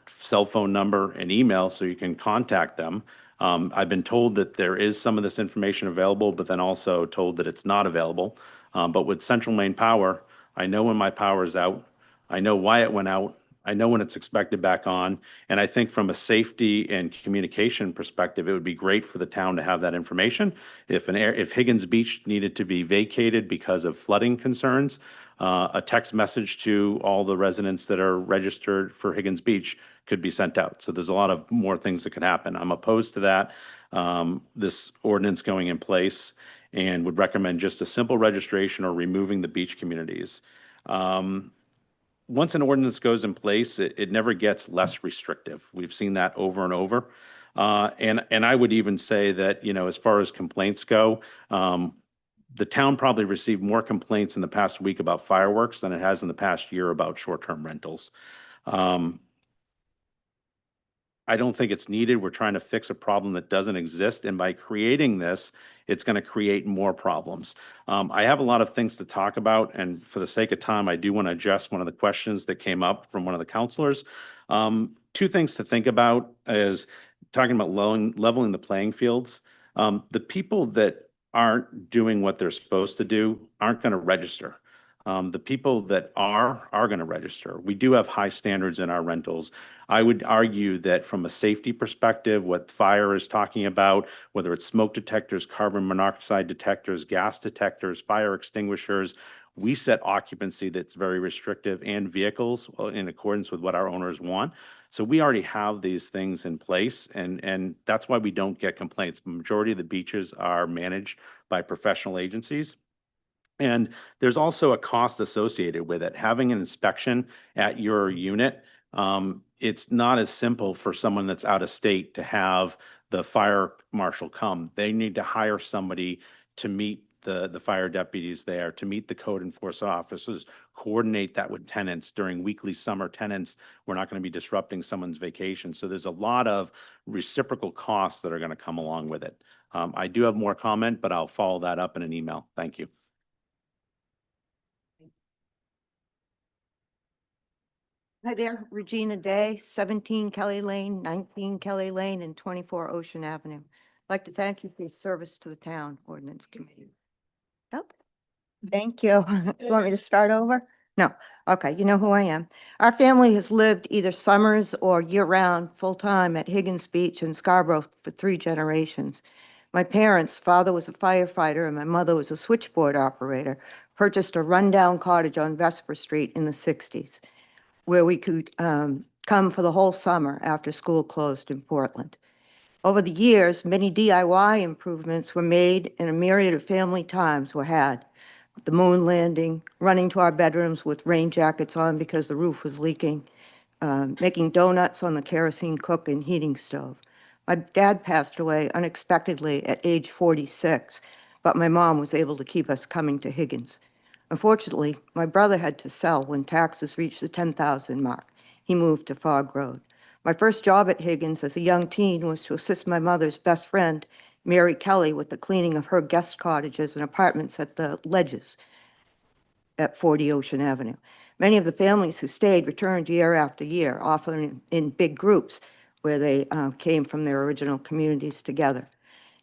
cell phone number, and email so you can contact them. I've been told that there is some of this information available, but then also told that it's not available. But with Central Maine Power, I know when my power is out. I know why it went out. I know when it's expected back on. And I think from a safety and communication perspective, it would be great for the town to have that information. If Higgins Beach needed to be vacated because of flooding concerns, a text message to all the residents that are registered for Higgins Beach could be sent out. So there's a lot of more things that could happen. I'm opposed to that, this ordinance going in place, and would recommend just a simple registration or removing the beach communities. Once an ordinance goes in place, it never gets less restrictive. We've seen that over and over. And I would even say that, as far as complaints go, the town probably received more complaints in the past week about fireworks than it has in the past year about short-term rentals. I don't think it's needed. We're trying to fix a problem that doesn't exist. And by creating this, it's going to create more problems. I have a lot of things to talk about. And for the sake of time, I do want to address one of the questions that came up from one of the counselors. Two things to think about is talking about leveling the playing fields. The people that aren't doing what they're supposed to do aren't going to register. The people that are going to register. We do have high standards in our rentals. I would argue that from a safety perspective, what fire is talking about, whether it's smoke detectors, carbon monoxide detectors, gas detectors, fire extinguishers, we set occupancy that's very restrictive and vehicles in accordance with what our owners want. So we already have these things in place, and that's why we don't get complaints. The majority of the beaches are managed by professional agencies. And there's also a cost associated with it. Having an inspection at your unit, it's not as simple for someone that's out of state to have the fire marshal come. They need to hire somebody to meet the fire deputies there, to meet the code enforcement officers, coordinate that with tenants during weekly summer tenants. We're not going to be disrupting someone's vacation. So there's a lot of reciprocal costs that are going to come along with it. I do have more comment, but I'll follow that up in an email. Thank you. Hi there, Regina Day, 17 Kelly Lane, 19 Kelly Lane, and 24 Ocean Avenue. I'd like to thank you for your service to the town Ordinance Committee. Nope. Thank you. You want me to start over? No. Okay, you know who I am. Our family has lived either summers or year-round, full-time at Higgins Beach in Scarborough for 3 generations. My parents, father was a firefighter and my mother was a switchboard operator, purchased a rundown cottage on Vesper Street in the 60s. Where we could come for the whole summer after school closed in Portland. Over the years, many DIY improvements were made and a myriad of family times were had. The moon landing, running to our bedrooms with rain jackets on because the roof was leaking, making donuts on the kerosene cook and heating stove. My dad passed away unexpectedly at age 46, but my mom was able to keep us coming to Higgins. Unfortunately, my brother had to sell when taxes reached the 10,000 mark. He moved to Fog Road. My first job at Higgins as a young teen was to assist my mother's best friend, Mary Kelly, with the cleaning of her guest cottages and apartments at the Ledges at 40 Ocean Avenue. Many of the families who stayed returned year after year, often in big groups where they came from their original communities together.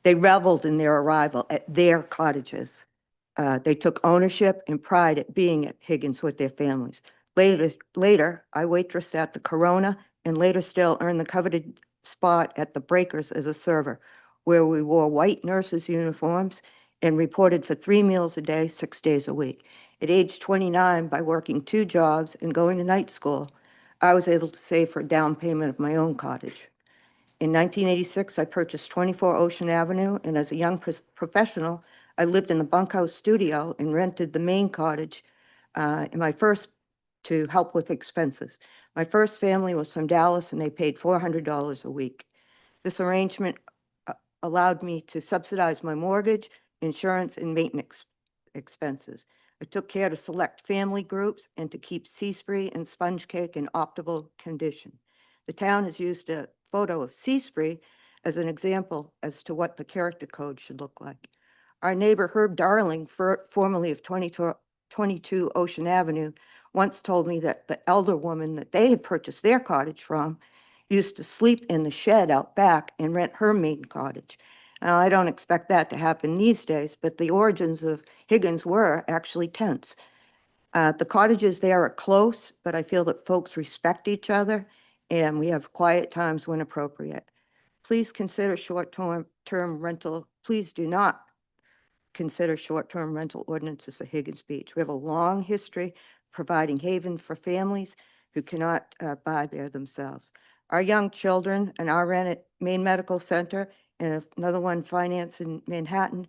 They reveled in their arrival at their cottages. They took ownership and pride at being at Higgins with their families. Later, I waitressed at the Corona and later still earned the coveted spot at the Breakers as a server, where we wore white nurses' uniforms and reported for 3 meals a day, 6 days a week. At age 29, by working 2 jobs and going to night school, I was able to save for a down payment of my own cottage. In 1986, I purchased 24 Ocean Avenue, and as a young professional, I lived in the bunkhouse studio and rented the main cottage to help with expenses. My first family was from Dallas, and they paid $400 a week. This arrangement allowed me to subsidize my mortgage, insurance, and maintenance expenses. I took care to select family groups and to keep sea spree and sponge cake in optimal condition. The town has used a photo of sea spree as an example as to what the character code should look like. Our neighbor Herb Darling, formerly of 22 Ocean Avenue, once told me that the elder woman that they had purchased their cottage from used to sleep in the shed out back and rent her main cottage. Now, I don't expect that to happen these days, but the origins of Higgins were actually tents. The cottages there are close, but I feel that folks respect each other and we have quiet times when appropriate. Please consider short-term rental. Please do not consider short-term rental ordinances for Higgins Beach. We have a long history providing haven for families who cannot buy there themselves. Our young children and our rent at Maine Medical Center and another one financed in Manhattan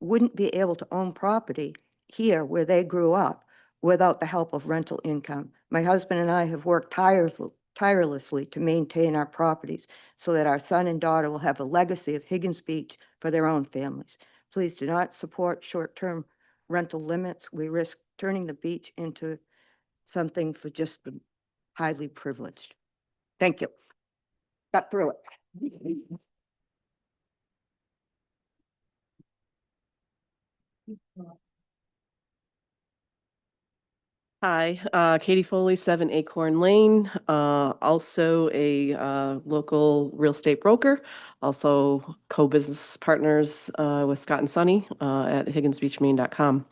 wouldn't be able to own property here where they grew up without the help of rental income. My husband and I have worked tirelessly to maintain our properties so that our son and daughter will have a legacy of Higgins Beach for their own families. Please do not support short-term rental limits. We risk turning the beach into something for just the highly privileged. Thank you. Got through it. Hi, Katie Foley, 7 Acorn Lane, also a local real estate broker, also co-business partners with Scott and Sonny at higginsbeachmaine.com.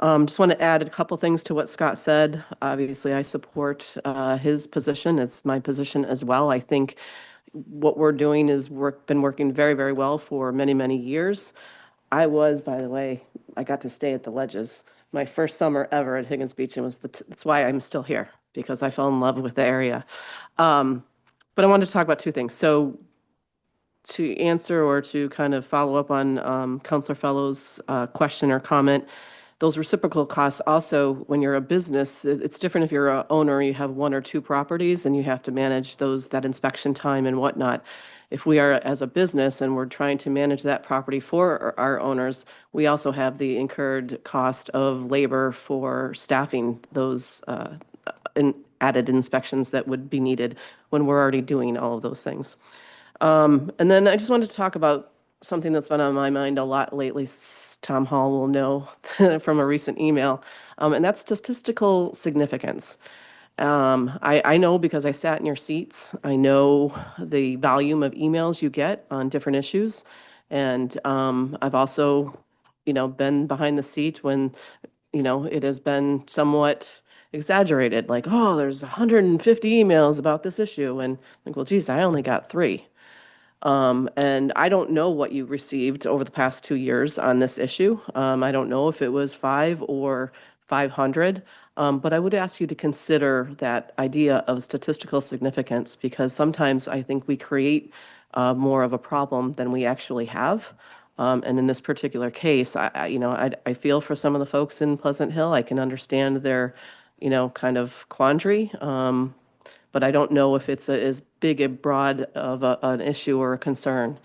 Just want to add a couple things to what Scott said. Obviously, I support his position. It's my position as well. I think what we're doing is been working very, very well for many, many years. I was, by the way, I got to stay at the Ledges my first summer ever at Higgins Beach, and that's why I'm still here, because I fell in love with the area. But I wanted to talk about two things. So to answer or to kind of follow up on Counselor Fellow's question or comment, those reciprocal costs also, when you're a business, it's different if you're a owner, you have one or two properties and you have to manage that inspection time and whatnot. If we are as a business and we're trying to manage that property for our owners, we also have the incurred cost of labor for staffing those added inspections that would be needed when we're already doing all of those things. And then I just wanted to talk about something that's been on my mind a lot lately. Tom Hall will know from a recent email, and that's statistical significance. I know because I sat in your seats. I know the volume of emails you get on different issues. And I've also, been behind the seat when, it has been somewhat exaggerated, like, oh, there's 150 emails about this issue. And like, well, geez, I only got 3. And I don't know what you received over the past 2 years on this issue. I don't know if it was 5 or 500, but I would ask you to consider that idea of statistical significance, because sometimes I think we create more of a problem than we actually have. And in this particular case, I feel for some of the folks in Pleasant Hill. I can understand their, kind of quandary. But I don't know if it's as big a broad of an issue or a concern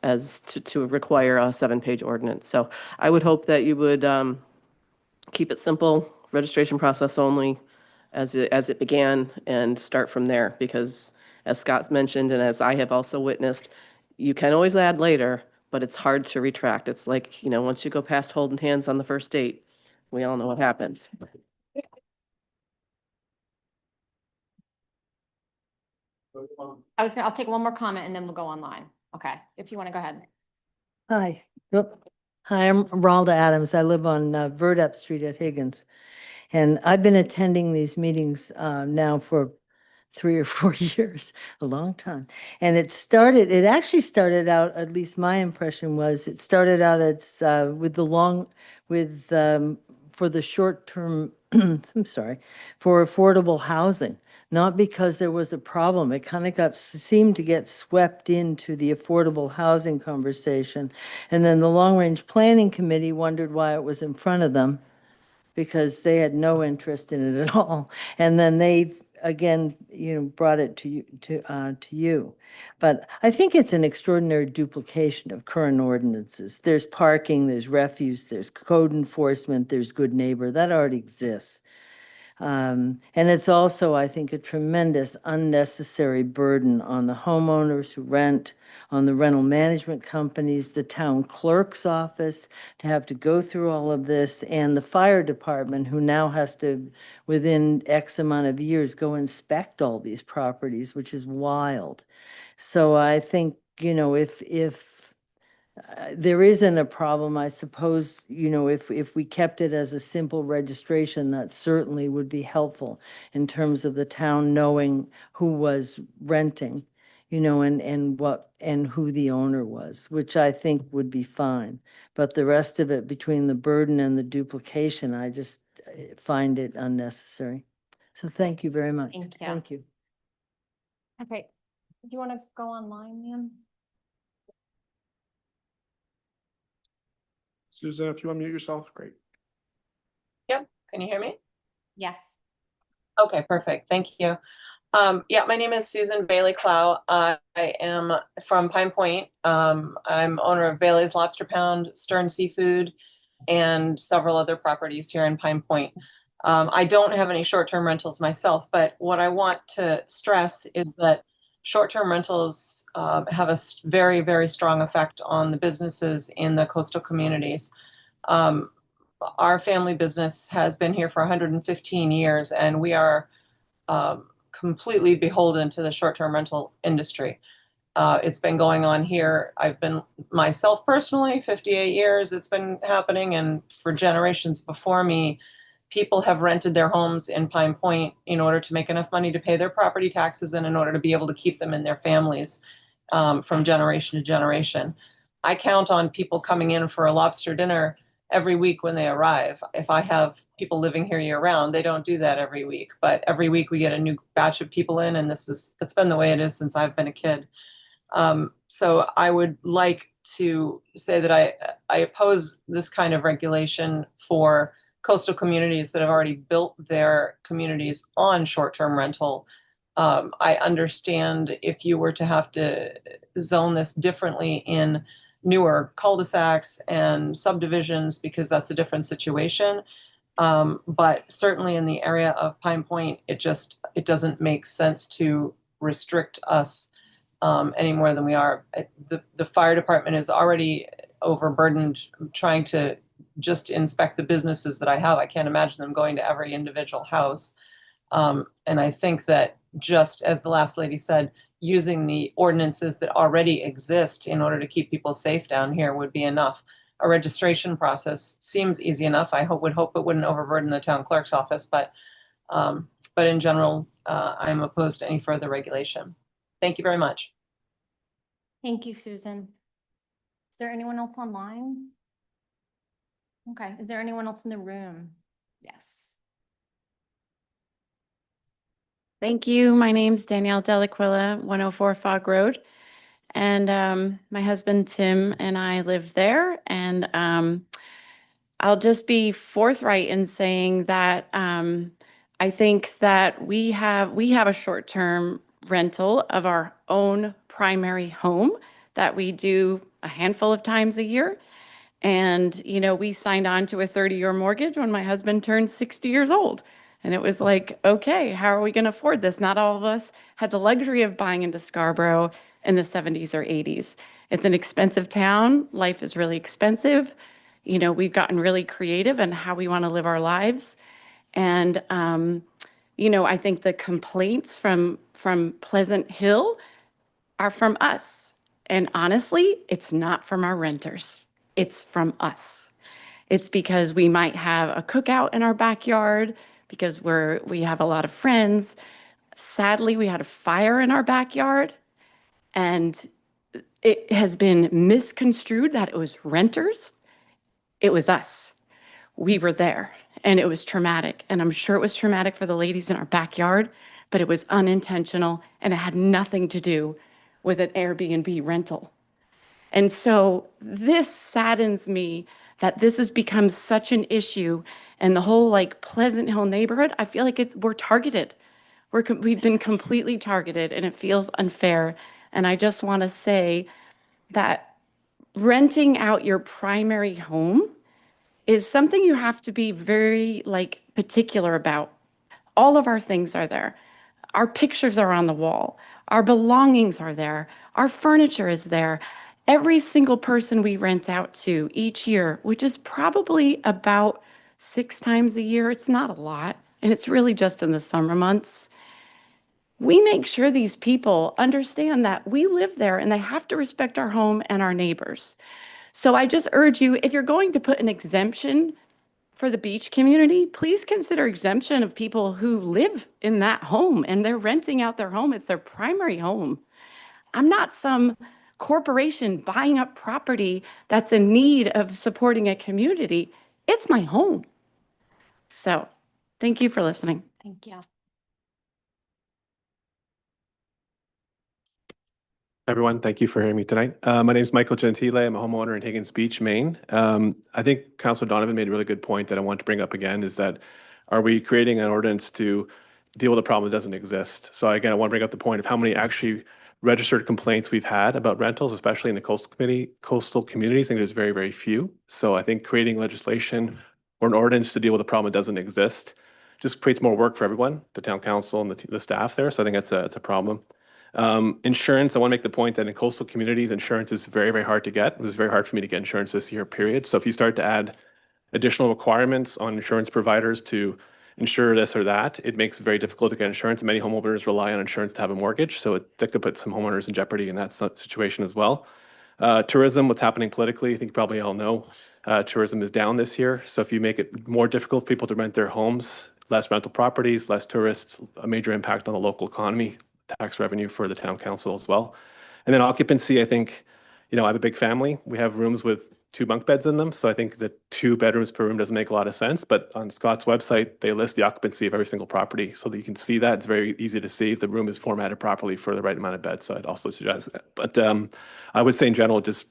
as to require a 7-page ordinance. So I would hope that you would keep it simple, registration process only as it began, and start from there. Because as Scott mentioned, and as I have also witnessed, you can always add later, but it's hard to retract. It's like, once you go past holding hands on the first date, we all know what happens. I'll take one more comment and then we'll go online. Okay, if you want to go ahead. Hi. Yep. Hi, I'm Ralda Adams. I live on Verdep Street at Higgins. And I've been attending these meetings now for 3 or 4 years, a long time. And it actually started out, at least my impression was, it started out for the short term, I'm sorry, for affordable housing. Not because there was a problem. It kind of seemed to get swept into the affordable housing conversation. And then the Long Range Planning Committee wondered why it was in front of them, because they had no interest in it at all. And then they, again, brought it to you. But I think it's an extraordinary duplication of current ordinances. There's parking, there's refuse, there's code enforcement, there's good neighbor. That already exists. And it's also, I think, a tremendous unnecessary burden on the homeowners who rent, on the rental management companies, the town clerk's office, to have to go through all of this, and the fire department, who now has to, within X amount of years, go inspect all these properties, which is wild. So I think, if there isn't a problem, I suppose, if we kept it as a simple registration, that certainly would be helpful in terms of the town knowing who was renting, and who the owner was, which I think would be fine. But the rest of it, between the burden and the duplication, I just find it unnecessary. So thank you very much. Thank you. Thank you. Okay, do you want to go online, ma'am? Susan, if you unmute yourself, great. Yep, can you hear me? Yes. Okay, perfect, thank you. Yeah, my name is Susan Bailey Clow. I am from Pine Point. I'm owner of Bailey's Lobster Pound, Stern Seafood, and several other properties here in Pine Point. I don't have any short-term rentals myself, but what I want to stress is that short-term rentals have a very, very strong effect on the businesses in the coastal communities. Our family business has been here for 115 years, and we are completely beholden to the short-term rental industry. It's been going on here. I've been myself personally, 58 years it's been happening. And for generations before me, people have rented their homes in Pine Point in order to make enough money to pay their property taxes and in order to be able to keep them in their families from generation to generation. I count on people coming in for a lobster dinner every week when they arrive. If I have people living here year round, they don't do that every week, but every week we get a new batch of people in, and that's been the way it is since I've been a kid. So I would like to say that I oppose this kind of regulation for coastal communities that have already built their communities on short-term rental. I understand if you were to have to zone this differently in newer cul-de-sacs and subdivisions, because that's a different situation. But certainly in the area of Pine Point, it doesn't make sense to restrict us any more than we are. The fire department is already overburdened trying to just inspect the businesses that I have. I can't imagine them going to every individual house. And I think that, just as the last lady said, using the ordinances that already exist in order to keep people safe down here would be enough. A registration process seems easy enough. I would hope it wouldn't overburden the town clerk's office, but in general, I'm opposed to any further regulation. Thank you very much. Thank you, Susan. Is there anyone else online? Okay, is there anyone else in the room? Yes. Thank you. My name's Danielle Delaquilla, 104 Fog Road. And my husband, Tim, and I live there. And I'll just be forthright in saying that I think that we have a short-term rental of our own primary home that we do a handful of times a year. And, you know, we signed on to a 30-year mortgage when my husband turned 60 years old. And it was like, okay, how are we going to afford this? Not all of us had the luxury of buying into Scarborough in the 70s or 80s. It's an expensive town. Life is really expensive. You know, we've gotten really creative in how we want to live our lives. And, you know, I think the complaints from Pleasant Hill are from us. And honestly, it's not from our renters. It's from us. It's because we might have a cookout in our backyard, because we have a lot of friends. Sadly, we had a fire in our backyard, and it has been misconstrued that it was renters. It was us. We were there, and it was traumatic. And I'm sure it was traumatic for the ladies in our backyard, but it was unintentional, and it had nothing to do with an Airbnb rental. And so this saddens me that this has become such an issue, and the whole like Pleasant Hill neighborhood, I feel like we're targeted. We've been completely targeted, and it feels unfair. And I just want to say that renting out your primary home is something you have to be very like particular about. All of our things are there. Our pictures are on the wall. Our belongings are there. Our furniture is there. Every single person we rent out to each year, which is probably about 6 times a year, it's not a lot, and it's really just in the summer months. We make sure these people understand that we live there and they have to respect our home and our neighbors. So I just urge you, if you're going to put an exemption for the beach community, please consider exemption of people who live in that home and they're renting out their home. It's their primary home. I'm not some corporation buying up property that's in need of supporting a community. It's my home. So thank you for listening. Thank you. Everyone, thank you for hearing me tonight. My name is Michael Gentile. I'm a homeowner in Higgins Beach, Maine. I think Councilor Donovan made a really good point that I want to bring up again, is that are we creating an ordinance to deal with a problem that doesn't exist? So again, I want to bring up the point of how many actually registered complaints we've had about rentals, especially in the coastal communities. I think there's very, very few. So I think creating legislation or an ordinance to deal with a problem that doesn't exist just creates more work for everyone, the town council and the staff there. So I think it's a problem. Insurance, I want to make the point that in coastal communities, insurance is very, very hard to get. It was very hard for me to get insurance this year, period. So if you start to add additional requirements on insurance providers to insure this or that, it makes it very difficult to get insurance. Many homeowners rely on insurance to have a mortgage, so that could put some homeowners in jeopardy in that situation as well. Tourism, what's happening politically, I think you probably all know, tourism is down this year. So if you make it more difficult for people to rent their homes, less rental properties, less tourists, a major impact on the local economy, tax revenue for the town council as well. And then occupancy, I think, I have a big family. We have rooms with 2 bunk beds in them. So I think that 2 bedrooms per room doesn't make a lot of sense. But on Scott's website, they list the occupancy of every single property so that you can see that. It's very easy to see if the room is formatted properly for the right amount of beds. So I'd also suggest that. But I would say in general, just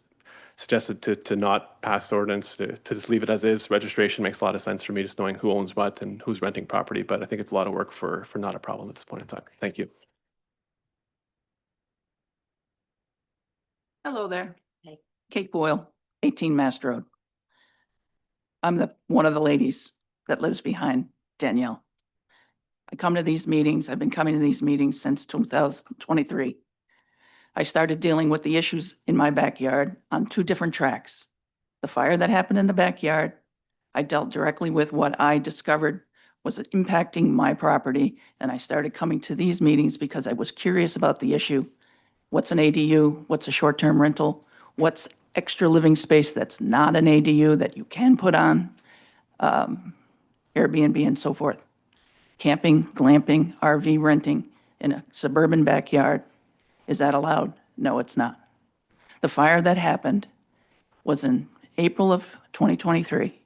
suggested to not pass the ordinance, to just leave it as is. Registration makes a lot of sense for me, just knowing who owns what and who's renting property. But I think it's a lot of work for not a problem at this point in time. Thank you. Hello there. Hey. Kate Boyle, 18 Mast Road. I'm one of the ladies that lives behind Danielle. I come to these meetings. I've been coming to these meetings since 2023. I started dealing with the issues in my backyard on 2 different tracks. The fire that happened in the backyard, I dealt directly with what I discovered was impacting my property. And I started coming to these meetings because I was curious about the issue. What's an ADU? What's a short-term rental? What's extra living space that's not an ADU that you can put on Airbnb and so forth? Camping, glamping, RV renting in a suburban backyard. Is that allowed? No, it's not. The fire that happened was in April of 2023.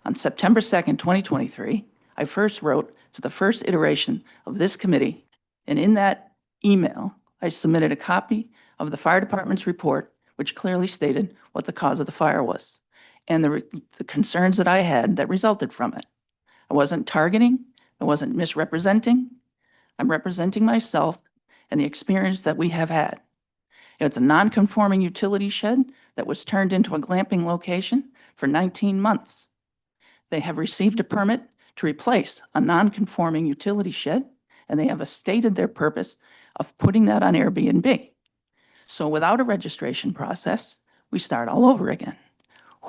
On September 2nd, 2023, I first wrote to the first iteration of this committee, and in that email, I submitted a copy of the fire department's report, which clearly stated what the cause of the fire was and the concerns that I had that resulted from it. I wasn't targeting, I wasn't misrepresenting. I'm representing myself and the experience that we have had. It's a non-conforming utility shed that was turned into a glamping location for 19 months. They have received a permit to replace a non-conforming utility shed, and they have stated their purpose of putting that on Airbnb. So without a registration process, we start all over again.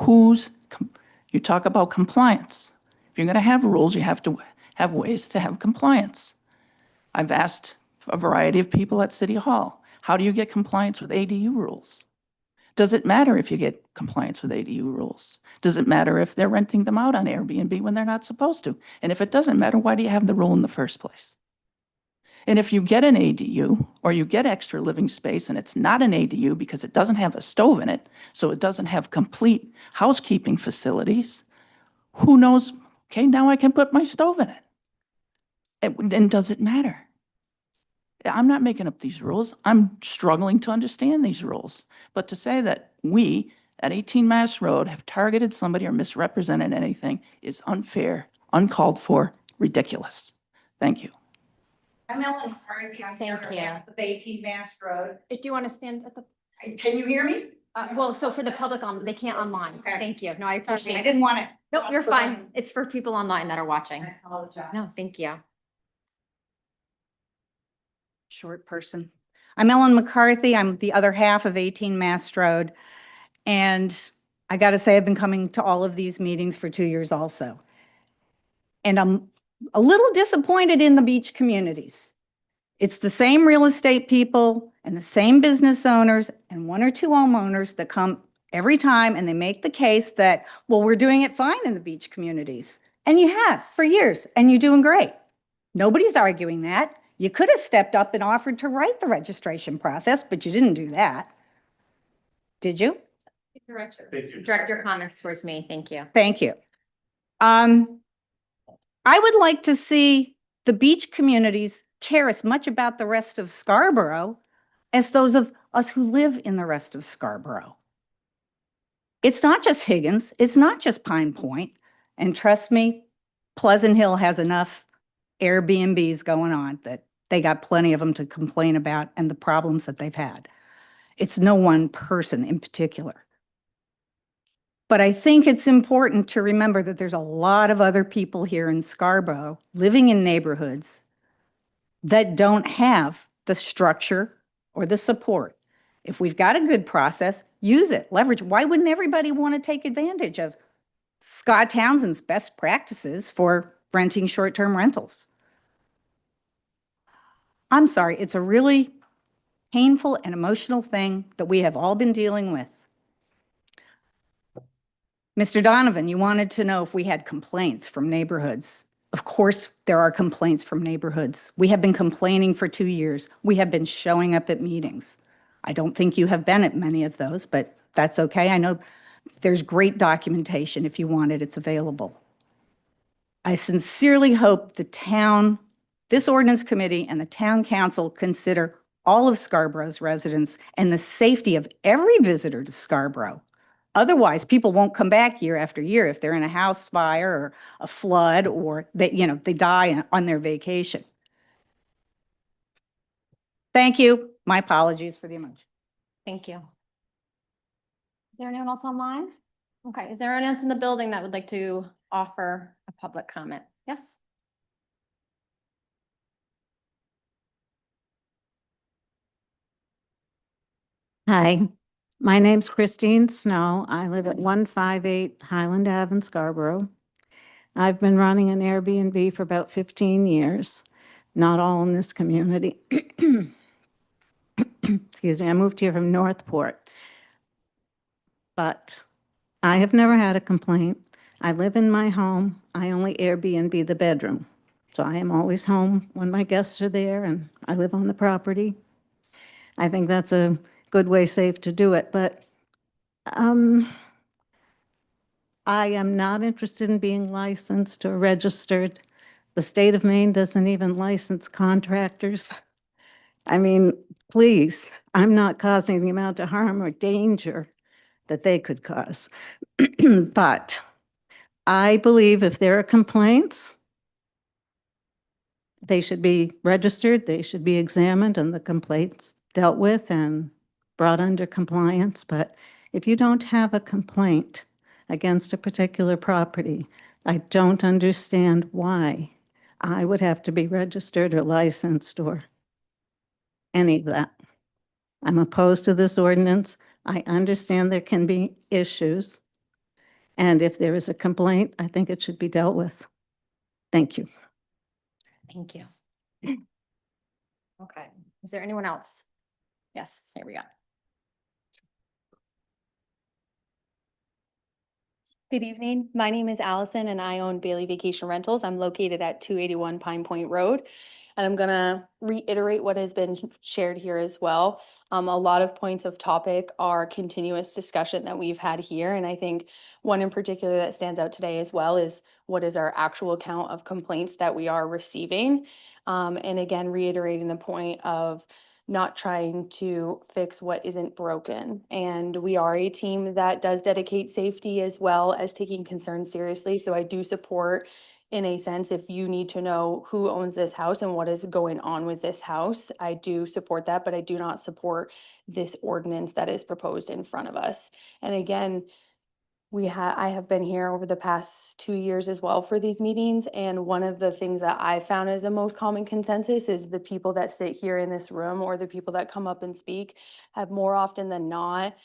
You talk about compliance. If you're going to have rules, you have to have ways to have compliance. I've asked a variety of people at City Hall, how do you get compliance with ADU rules? Does it matter if you get compliance with ADU rules? Does it matter if they're renting them out on Airbnb when they're not supposed to? And if it doesn't matter, why do you have the rule in the first place? And if you get an ADU or you get extra living space and it's not an ADU because it doesn't have a stove in it, so it doesn't have complete housekeeping facilities, who knows, okay, now I can put my stove in it. And does it matter? I'm not making up these rules. I'm struggling to understand these rules. But to say that we at 18 Mass Road have targeted somebody or misrepresented anything is unfair, uncalled for, ridiculous. Thank you. I'm Ellen McCarthy. I'm here on behalf of 18 Mass Road. Do you want to stand at the, Can you hear me? well, so for the public they can't online. Okay. Thank you. No, I appreciate I it. didn't want to. No, you're fine. It's for people online that are watching. I apologize. No, thank you. Short person. I'm Ellen McCarthy. I'm the other half of 18 Mass Road. And I got to say, I've been coming to all of these meetings for 2 years also. And I'm a little disappointed in the beach communities. It's the same real estate people and the same business owners and 1 or 2 homeowners that come every time and they make the case that, well, we're doing it fine in the beach communities. And you have for years and you're doing great. Nobody's arguing that. You could have stepped up and offered to write the registration process, but you didn't do that. Did you? Direct your comments towards me. Thank you. Thank you. I would like to see the beach communities care as much about the rest of Scarborough as those of us who live in the rest of Scarborough. It's not just Higgins, it's not just Pine Point, and trust me, Pleasant Hill has enough Airbnbs going on that they got plenty of them to complain about and the problems that they've had. It's no one person in particular. But I think it's important to remember that there's a lot of other people here in Scarborough living in neighborhoods that don't have the structure or the support. If we've got a good process, use it, leverage. Why wouldn't everybody want to take advantage of Scott Townsend's best practices for renting short-term rentals. I'm sorry, it's a really painful and emotional thing that we have all been dealing with. Mr. Donovan, you wanted to know if we had complaints from neighborhoods. Of course, there are complaints from neighborhoods. We have been complaining for 2 years. We have been showing up at meetings. I don't think you have been at many of those, but that's okay. I know there's great documentation. If you want it, it's available. I sincerely hope the town, this ordinance committee and the town council consider all of Scarborough's residents and the safety of every visitor to Scarborough. Otherwise, people won't come back year after year if they're in a house fire or a flood or they die on their vacation. Thank you. My apologies for the emotion. Thank you. Is there anyone else online? Okay, is there anyone else in the building that would like to offer a public comment? Yes? Hi, my name's Christine Snow. I live at 158 Highland Ave in Scarborough. I've been running an Airbnb for about 15 years, not all in this community. Excuse me, I moved here from Northport. But I have never had a complaint. I live in my home. I only Airbnb the bedroom. So I am always home when my guests are there and I live on the property. I think that's a good way, safe to do it, but I am not interested in being licensed or registered. The state of Maine doesn't even license contractors. I mean, please, I'm not causing the amount of harm or danger that they could cause. But I believe if there are complaints, they should be registered, they should be examined, and the complaints dealt with and brought under compliance. But if you don't have a complaint against a particular property, I don't understand why I would have to be registered or licensed or any of that. I'm opposed to this ordinance. I understand there can be issues. And if there is a complaint, I think it should be dealt with. Thank you. Thank you. Okay, is there anyone else? Yes, here we go. Good evening. My name is Allison and I own Bailey Vacation Rentals. I'm located at 281 Pine Point Road. And I'm gonna reiterate what has been shared here as well. A lot of points of topic are continuous discussion that we've had here. And I think one in particular that stands out today as well is what is our actual count of complaints that we are receiving. And again, reiterating the point of not trying to fix what isn't broken. And we are a team that does dedicate safety as well as taking concerns seriously. So I do support, in a sense, if you need to know who owns this house and what is going on with this house, I do support that, but I do not support this ordinance that is proposed in front of us. And again, I have been here over the past 2 years as well for these meetings. And one of the things that I found as the most common consensus is the people that sit here in this room or the people that come up and speak have more often than not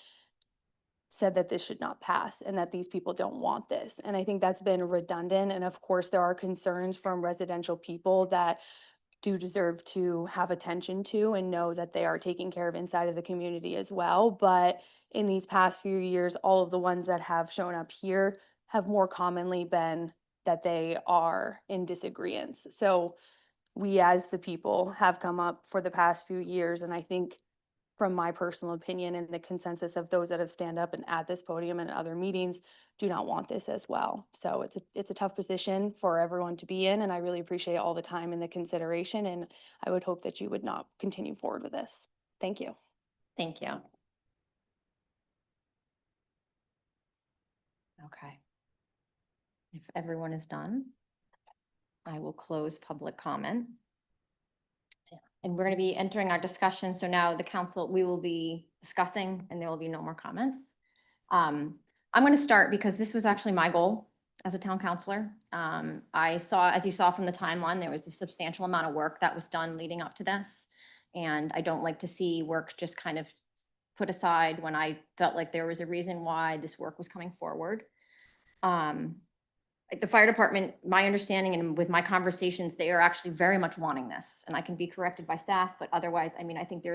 said that this should not pass and that these people don't want this. And I think that's been redundant. And of course, there are concerns from residential people that do deserve to have attention to and know that they are taken care of inside of the community as well. But in these past few years, all of the ones that have shown up here have more commonly been that they are in disagreement. So we as the people have come up for the past few years, and I think from my personal opinion and the consensus of those that have stand up and at this podium and other meetings do not want this as well. So it's a tough position for everyone to be in, and I really appreciate all the time and the consideration, and I would hope that you would not continue forward with this. Thank you. Thank you. Okay. If everyone is done, I will close public comment. And we're going to be entering our discussion. So now the council, we will be discussing and there will be no more comments. I'm going to start because this was actually my goal as a town councilor. I saw, as you saw from the timeline, there was a substantial amount of work that was done leading up to this. And I don't like to see work just kind of put aside when I felt like there was a reason why this work was coming forward. like the fire department, my understanding and with my conversations, they are actually very much wanting this. And I can be corrected by staff, but otherwise, I mean, I think there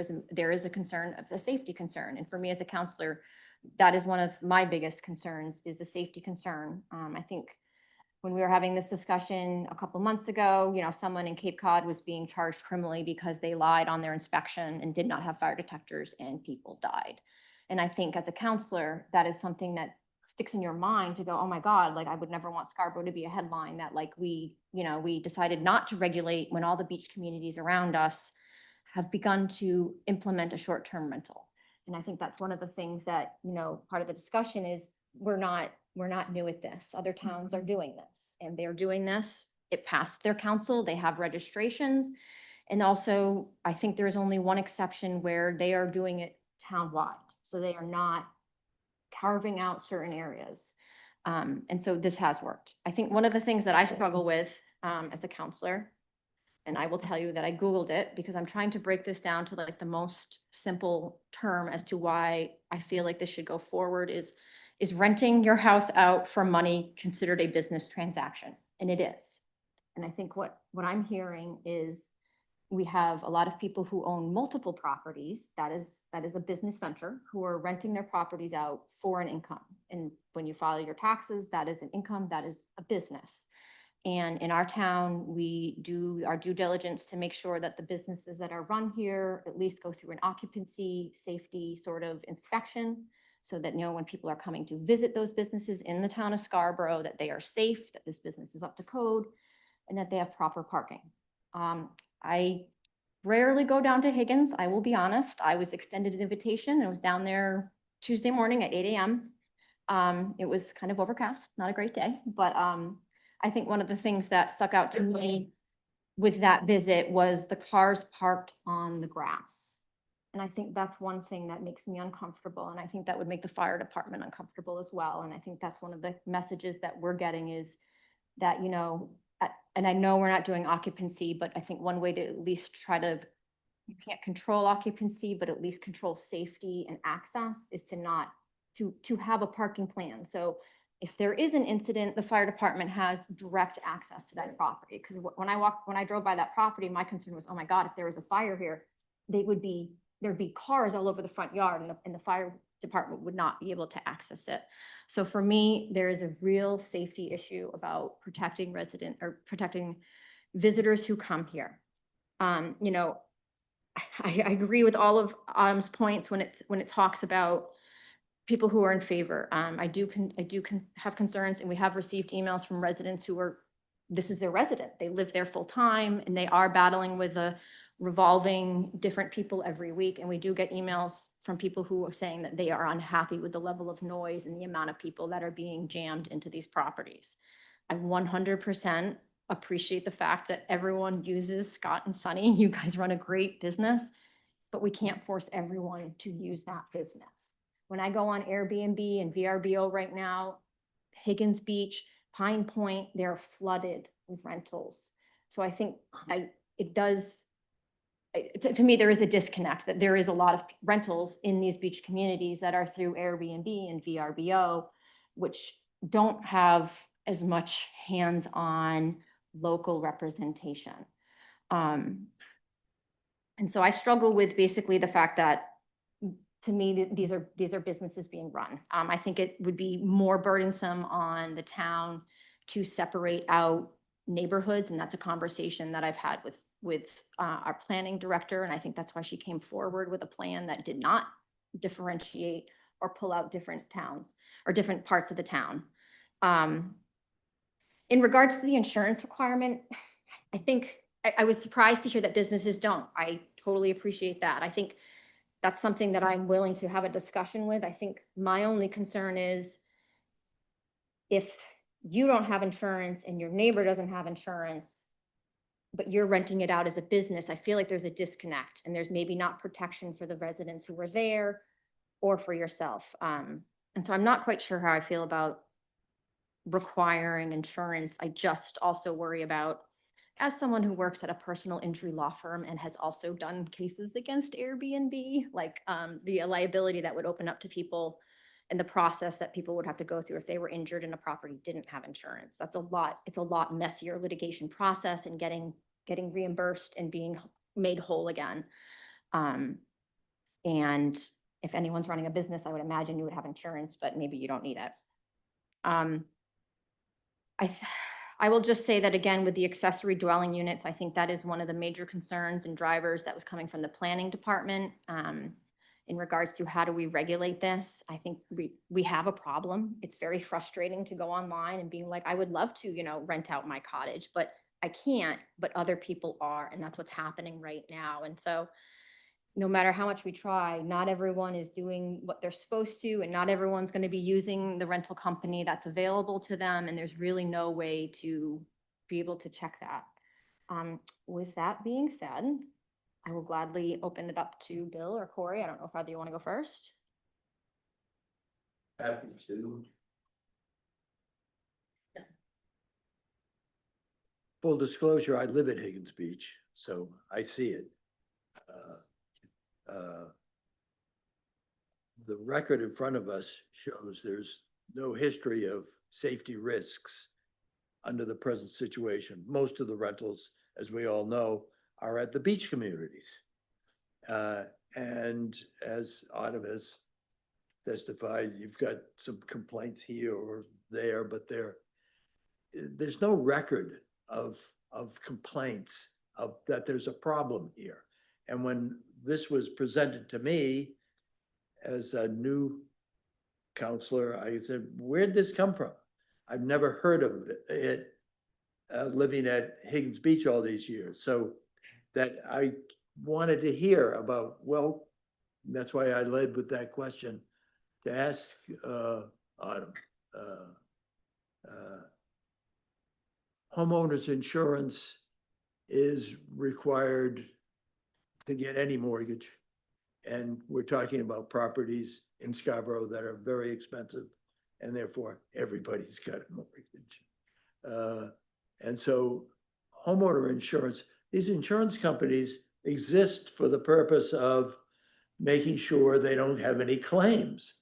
is a concern of a safety concern. And for me as a counselor, that is one of my biggest concerns is a safety concern. I think when we were having this discussion a couple months ago, you know, someone in Cape Cod was being charged criminally because they lied on their inspection and did not have fire detectors and people died. And I think as a counselor, that is something that sticks in your mind to go, oh my God, like I would never want Scarborough to be a headline that like we, you know, we decided not to regulate when all the beach communities around us have begun to implement a short-term rental. And I think that's one of the things that, you know, part of the discussion is we're not new at this. Other towns are doing this and they're doing this. It passed their council. They have registrations. And also, I think there is only one exception where they are doing it townwide. So they are not carving out certain areas. And so this has worked. I think one of the things that I struggle with as a counselor, and I will tell you that I Googled it because I'm trying to break this down to like the most simple term as to why I feel like this should go forward is renting your house out for money considered a business transaction? And it is. And I think what I'm hearing is we have a lot of people who own multiple properties. That is a business venture who are renting their properties out for an income. And when you file your taxes, that is an income, that is a business. And in our town, we do our due diligence to make sure that the businesses that are run here at least go through an occupancy safety sort of inspection so that, you know, when people are coming to visit those businesses in the town of Scarborough, that they are safe, that this business is up to code, and that they have proper parking. I rarely go down to Higgins. I will be honest. I was extended an invitation and was down there Tuesday morning at 8 a.m. It was kind of overcast, not a great day, but I think one of the things that stuck out to me with that visit was the cars parked on the grass. And I think that's one thing that makes me uncomfortable. And I think that would make the fire department uncomfortable as well. And I think that's one of the messages that we're getting is that, you know, and I know we're not doing occupancy, but I think one way to at least try to, you can't control occupancy, but at least control safety and access is to not, to have a parking plan. So if there is an incident, the fire department has direct access to that property. Because when I drove by that property, my concern was, oh my God, if there was a fire here, there'd be cars all over the front yard and the fire department would not be able to access it. So for me, there is a real safety issue about protecting protecting visitors who come here. You know, I agree with all of Autumn's points when it talks about people who are in favor. I do have concerns, and we have received emails from residents who are, this is their resident. They live there full time and they are battling with a revolving different people every week. And we do get emails from people who are saying that they are unhappy with the level of noise and the amount of people that are being jammed into these properties. I 100% appreciate the fact that everyone uses Scott and Sunny. You guys run a great business, but we can't force everyone to use that business. When I go on Airbnb and VRBO right now, Higgins Beach, Pine Point, they're flooded with rentals. So I think to me, there is a disconnect that there is a lot of rentals in these beach communities that are through Airbnb and VRBO, which don't have as much hands-on local representation. And so I struggle with basically the fact that, to me, these are businesses being run. I think it would be more burdensome on the town to separate out neighborhoods, and that's a conversation that I've had with our planning director, and I think that's why she came forward with a plan that did not differentiate or pull out different towns or different parts of the town. In regards to the insurance requirement, I think I was surprised to hear that businesses don't. I totally appreciate that. I think that's something that I'm willing to have a discussion with. I think my only concern is if you don't have insurance and your neighbor doesn't have insurance, but you're renting it out as a business, I feel like there's a disconnect and there's maybe not protection for the residents who were there or for yourself. And so I'm not quite sure how I feel about requiring insurance. I just also worry about, as someone who works at a personal injury law firm and has also done cases against Airbnb, like the liability that would open up to people and the process that people would have to go through if they were injured and a property didn't have insurance. That's a lot, it's a lot messier litigation process and getting reimbursed and being made whole again. And if anyone's running a business, I would imagine you would have insurance, but maybe you don't need it. I will just say that again, with the accessory dwelling units, I think that is one of the major concerns and drivers that was coming from the planning department. In regards to how do we regulate this, I think we have a problem. It's very frustrating to go online and being like, I would love to, you know, rent out my cottage, but I can't, but other people are, and that's what's happening right now. And so no matter how much we try, not everyone is doing what they're supposed to, and not everyone's going to be using the rental company that's available to them. And there's really no way to be able to check that. With that being said, I will gladly open it up to Bill or Corey. I don't know if either you want to go first. Happy to. Full disclosure, I live at Higgins Beach, so I see it. The record in front of us shows there's no history of safety risks under the present situation. Most of the rentals, as we all know, are at the beach communities. And as Autumn has testified, you've got some complaints here or there, but there's no record of complaints of that there's a problem here. And when this was presented to me as a new counselor, I said, where'd this come from? I've never heard of it living at Higgins Beach all these years. So that I wanted to hear about, well, that's why I led with that question to ask Autumn. Homeowners insurance is required to get any mortgage. And we're talking about properties in Scarborough that are very expensive, and therefore everybody's got a mortgage. And so homeowner insurance, these insurance companies exist for the purpose of making sure they don't have any claims.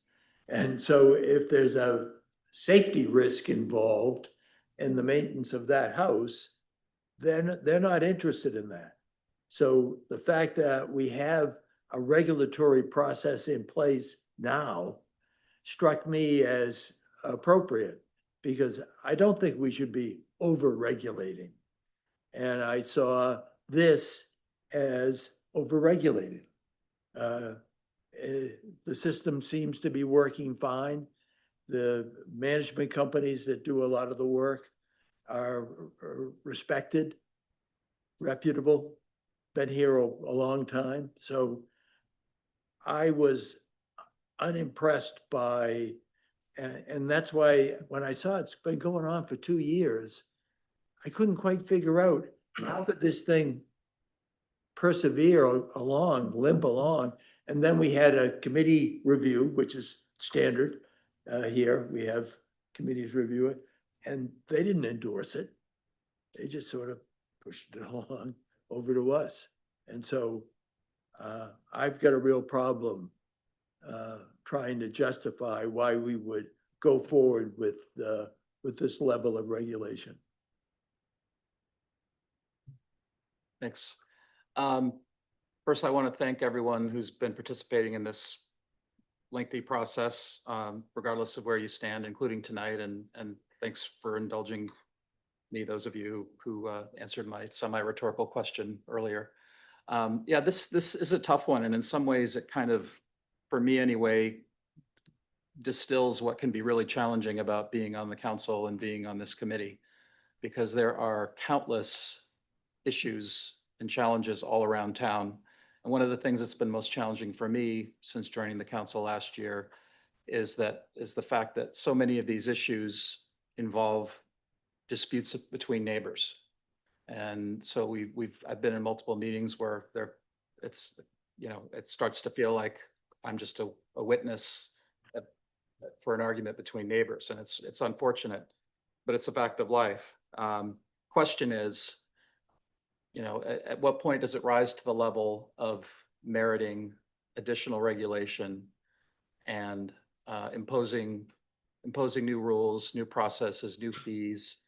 And so if there's a safety risk involved in the maintenance of that house, then they're not interested in that. So the fact that we have a regulatory process in place now struck me as appropriate, because I don't think we should be over-regulating. And I saw this as over-regulated. The system seems to be working fine. The management companies that do a lot of the work are respected, reputable, been here a long time. So I was unimpressed by, and that's why when I saw it's been going on for 2 years, I couldn't quite figure out how could this thing persevere along, limp along. And then we had a committee review, which is standard here. We have committees review it, and they didn't endorse it. They just sort of pushed it along over to us. And so I've got a real problem trying to justify why we would go forward with this level of regulation. Thanks. First, I want to thank everyone who's been participating in this lengthy process, regardless of where you stand, including tonight. And thanks for indulging me, those of you who answered my semi-rhetorical question earlier. Yeah, this is a tough one. And in some ways, it kind of, for me anyway, distills what can be really challenging about being on the council and being on this committee, because there are countless issues and challenges all around town. And one of the things that's been most challenging for me since joining the council last year is the fact that so many of these issues involve disputes between neighbors. And so I've been in multiple meetings where it starts to feel like I'm just a witness for an argument between neighbors. And it's unfortunate, but it's a fact of life. Question is, at what point does it rise to the level of meriting additional regulation and imposing new rules, new processes, new fees,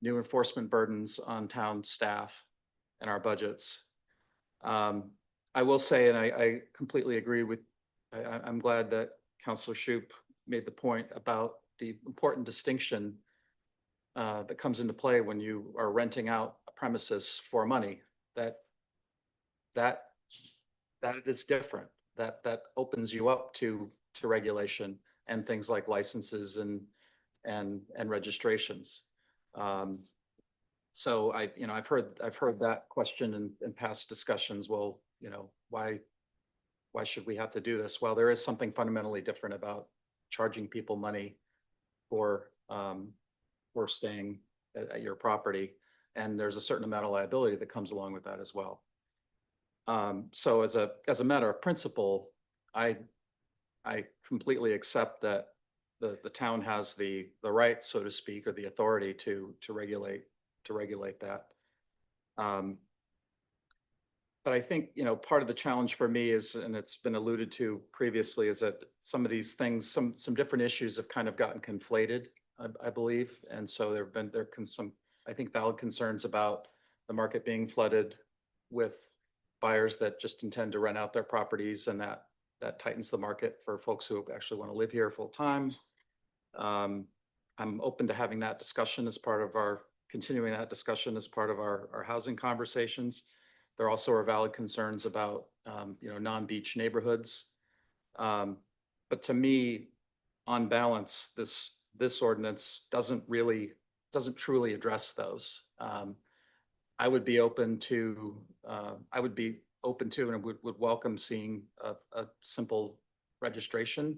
new enforcement burdens on town staff and our budgets. I will say, and I completely agree with, I'm glad that Councilor Shoup made the point about the important distinction that comes into play when you are renting out a premises for money, that is different. That opens you up to regulation and things like licenses and registrations. So I've heard that question in past discussions. Well, why should we have to do this? Well, there is something fundamentally different about charging people money for staying at your property, and there's a certain amount of liability that comes along with that as well. So as a matter of principle, I completely accept that the town has the right, so to speak, or the authority to regulate that. But I think, part of the challenge for me is, and it's been alluded to previously, is that some of these things, some different issues have kind of gotten conflated, I believe. And so there some, I think, valid concerns about the market being flooded with buyers that just intend to rent out their properties, and that tightens the market for folks who actually want to live here full time. I'm open to having that discussion as part of continuing that discussion as part of our housing conversations. There also are valid concerns about, non-beach neighborhoods. But to me, on balance, this ordinance doesn't truly address those. I would be open to, and would welcome seeing a simple registration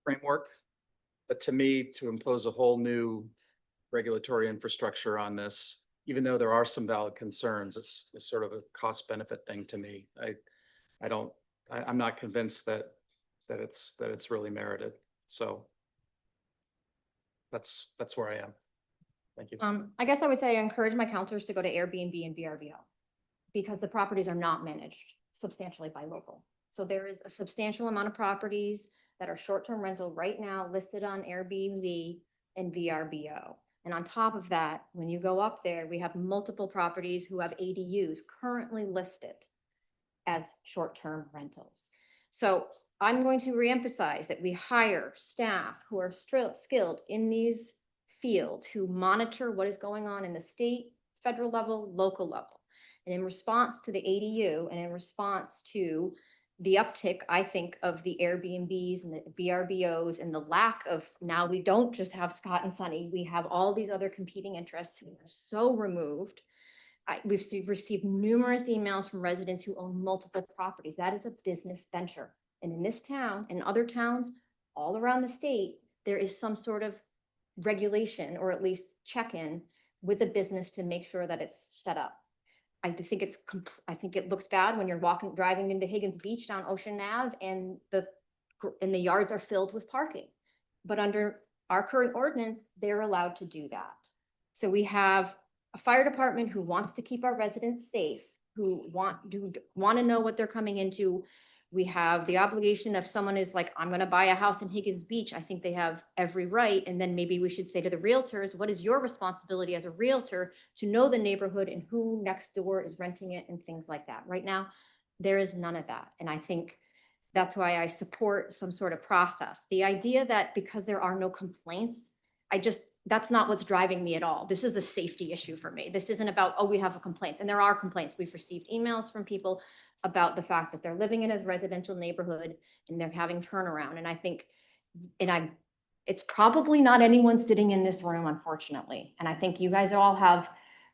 framework. But to me, to impose a whole new regulatory infrastructure on this, even though there are some valid concerns, it's sort of a cost benefit thing to me. I'm not convinced that it's really merited. So that's where I am. Thank you. I guess I would say I encourage my counselors to go to Airbnb and VRBO, because the properties are not managed substantially by local. So there is a substantial amount of properties that are short-term rental right now listed on Airbnb and VRBO. And on top of that, when you go up there, we have multiple properties who have ADUs currently listed as short-term rentals. So I'm going to reemphasize that we hire staff who are skilled in these fields, who monitor what is going on in the state, federal level, local level. And in response to the ADU and in response to the uptick, I think, of the Airbnbs and the VRBOs and the lack of, now we don't just have Scott and Sunny, we have all these other competing interests who are so removed. We've received numerous emails from residents who own multiple properties. That is a business venture. And in this town and other towns all around the state, there is some sort of regulation, or at least check-in with the business to make sure that it's set up. I think it looks bad when you're driving into Higgins Beach down Ocean Ave and the yards are filled with parking. But under our current ordinance, they're allowed to do that. So we have a fire department who wants to keep our residents safe, who want to know what they're coming into. We have the obligation, if someone is like, I'm going to buy a house in Higgins Beach, I think they have every right. And then maybe we should say to the realtors, what is your responsibility as a realtor to know the neighborhood and who next door is renting it and things like that. Right now, there is none of that. And I think that's why I support some sort of process. The idea that because there are no complaints, that's not what's driving me at all. This is a safety issue for me. This isn't about, oh, we have complaints. And there are complaints. We've received emails from people about the fact that they're living in a residential neighborhood and they're having turnaround. And I think, it's probably not anyone sitting in this room, unfortunately. And I think you guys all have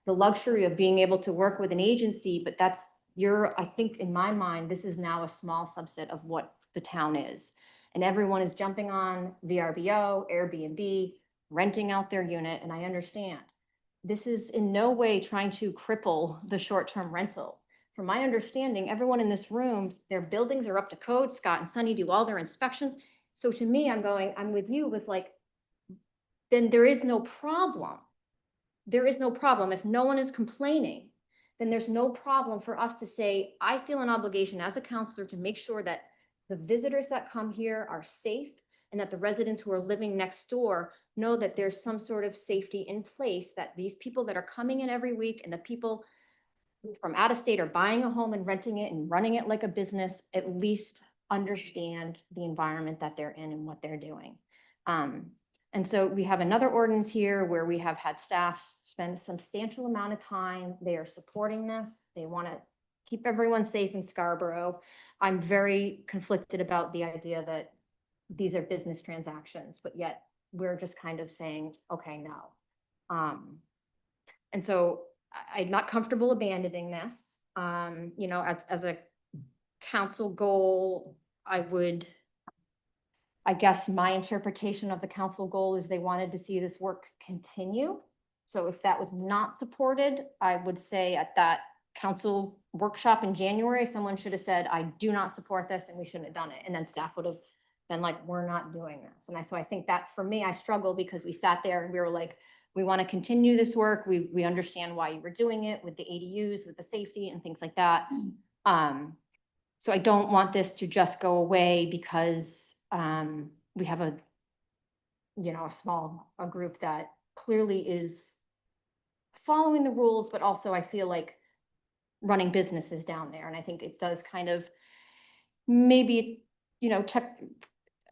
the luxury of being able to work with an agency, but I think in my mind, this is now a small subset of what the town is. And everyone is jumping on VRBO, Airbnb, renting out their unit. And I understand this is in no way trying to cripple the short-term rental. From my understanding, everyone in this room, their buildings are up to code. Scott and Sunny do all their inspections. So to me, I'm with you with then there is no problem. There is no problem. If no one is complaining, then there's no problem for us to say, I feel an obligation as a counselor to make sure that the visitors that come here are safe and that the residents who are living next door know that there's some sort of safety in place, that these people that are coming in every week and the people from out of state are buying a home and renting it and running it like a business, at least understand the environment that they're in and what they're doing. And so we have another ordinance here where we have had staff spend a substantial amount of time. They are supporting this. They want to keep everyone safe in Scarborough. I'm very conflicted about the idea that these are business transactions, but yet we're just kind of saying, okay, no. And so I'm not comfortable abandoning this. You know, as a council goal, I guess my interpretation of the council goal is they wanted to see this work continue. So if that was not supported, I would say at that council workshop in January, someone should have said, I do not support this and we shouldn't have done it. And then staff would have been like, we're not doing this. And so I think that for me, I struggle because we sat there and we were like, we want to continue this work. We understand why you were doing it with the ADUs, with the safety and things like that. So I don't want this to just go away because we have a group that clearly is following the rules, but also I feel like running businesses down there. And I think it does kind of maybe,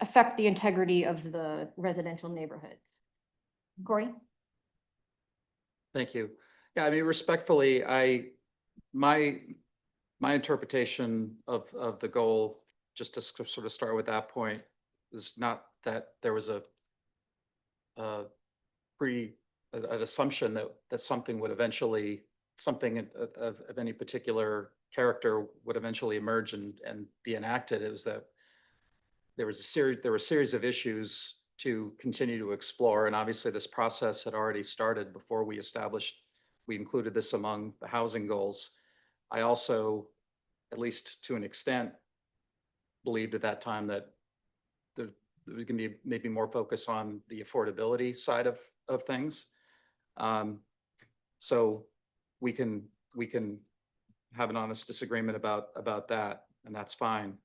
affect the integrity of the residential neighborhoods. Corey? Thank you. Yeah, I mean, respectfully, my interpretation of the goal, just to sort of start with that point, is not that there was an assumption that something would eventually, something of any particular character would eventually emerge and be enacted. It was that there were a series of issues to continue to explore, and obviously this process had already started before we included this among the housing goals. I also, at least to an extent, believed at that time that there was going to be maybe more focus on the affordability side of things. So we can have an honest disagreement about that, and that's fine.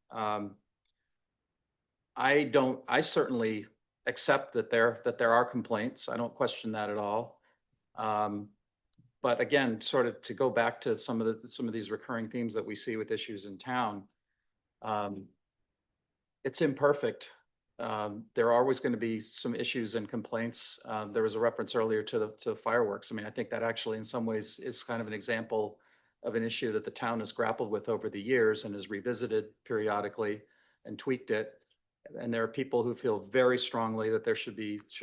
I certainly accept that there are complaints. I don't question that at all. But again, sort of to go back to some of these recurring themes that we see with issues in town, it's imperfect. There are always going to be some issues and complaints. There was a reference earlier to fireworks. I mean, I think that actually in some ways is kind of an example of an issue that the town has grappled with over the years and has revisited periodically and tweaked it. And there are people who feel very strongly that there should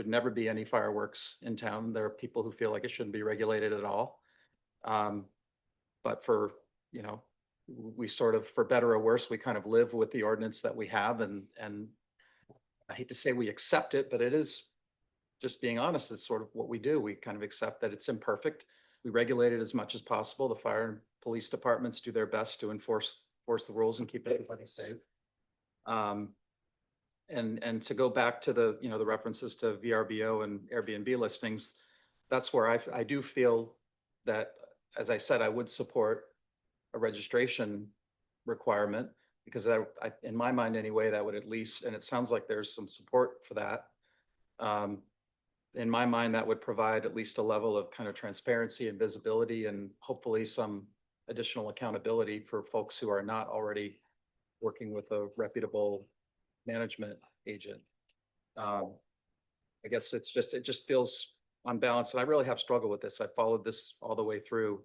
never be any fireworks in town. There are people who feel like it shouldn't be regulated at all. But we sort of, for better or worse, we kind of live with the ordinance that we have, and I hate to say we accept it, but it is, just being honest, it's sort of what we do. We kind of accept that it's imperfect. We regulate it as much as possible. The fire and police departments do their best to enforce the rules and keep everybody safe. And to go back to the references to VRBO and Airbnb listings, that's where I do feel that, as I said, I would support a registration requirement, because in my mind anyway, that would at least, and it sounds like there's some support for that. In my mind, that would provide at least a level of kind of transparency and visibility, and hopefully some additional accountability for folks who are not already working with a reputable management agent. I guess it just feels unbalanced, and I really have struggled with this. I followed this all the way through,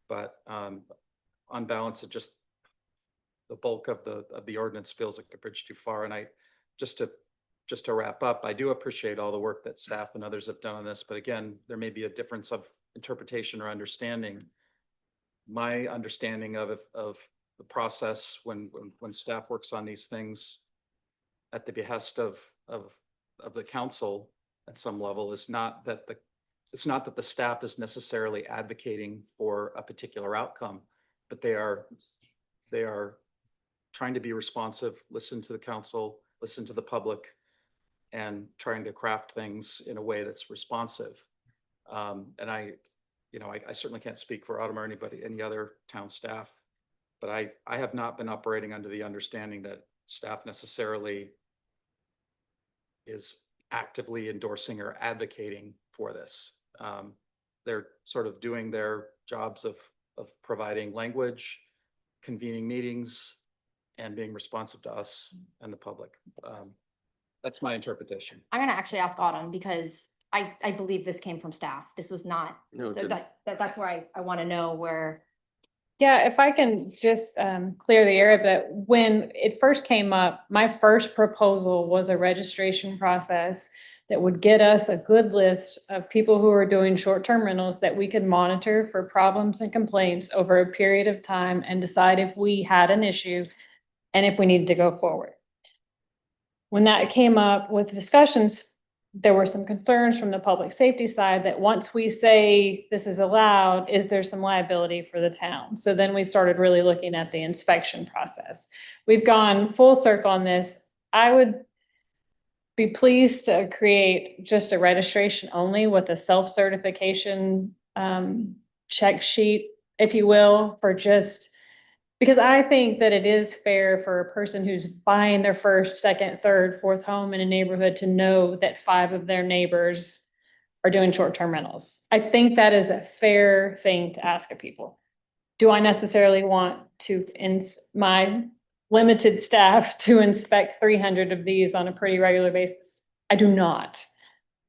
but on balance, it just, the bulk of the ordinance feels like a bridge too far. And just to wrap up, I do appreciate all the work that staff and others have done on this, but again, there may be a difference of interpretation or understanding. My understanding of the process when staff works on these things at the behest of the council at some level is not that the staff is necessarily advocating for a particular outcome, but they are trying to be responsive, listen to the council, listen to the public, and trying to craft things in a way that's responsive. And I certainly can't speak for Autumn or any other town staff, but I have not been operating under the understanding that staff necessarily is actively endorsing or advocating for this. They're sort of doing their jobs of providing language, convening meetings, and being responsive to us and the public. That's my interpretation. I'm gonna actually ask Autumn because I believe this came from staff. This was not, No, it so didn't. that's where I want to know where. Yeah, if I can just clear the air a bit, when it first came up, my first proposal was a registration process that would get us a good list of people who are doing short-term rentals that we could monitor for problems and complaints over a period of time and decide if we had an issue and if we needed to go forward. When that came up with discussions, there were some concerns from the public safety side that once we say this is allowed, is there some liability for the town? So then we started really looking at the inspection process. We've gone full circle on this. I would be pleased to create just a registration only with a self-certification check sheet, if you will, for just, because I think that it is fair for a person who's buying their first, second, third, fourth home in a neighborhood to know that 5 of their neighbors are doing short-term rentals. I think that is a fair thing to ask of people. Do I necessarily want to, my limited staff, to inspect 300 of these on a pretty regular basis? I do not.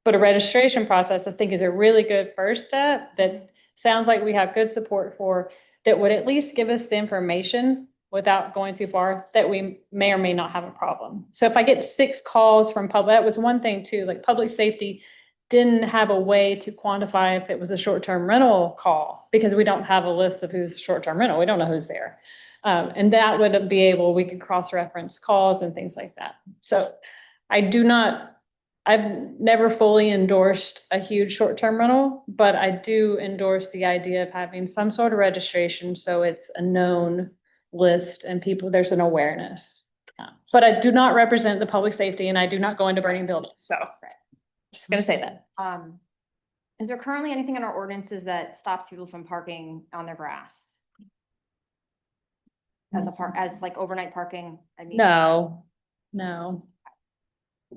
But a registration process, I think, is a really good first step that sounds like we have good support for, that would at least give us the information without going too far, that we may or may not have a problem. So if I get 6 calls from public, that was one thing too, like public safety didn't have a way to quantify if it was a short-term rental call, because we don't have a list of who's short-term rental. We don't know who's there. And that would be able, we could cross-reference calls and things like that. So I've never fully endorsed a huge short-term rental, but I do endorse the idea of having some sort of registration so it's a known list and people, there's an awareness. But I do not represent the public safety and I do not go into burning buildings, so just gonna say that. Is there currently anything in our ordinances that stops people from parking on their grass? As like overnight parking? I mean. No.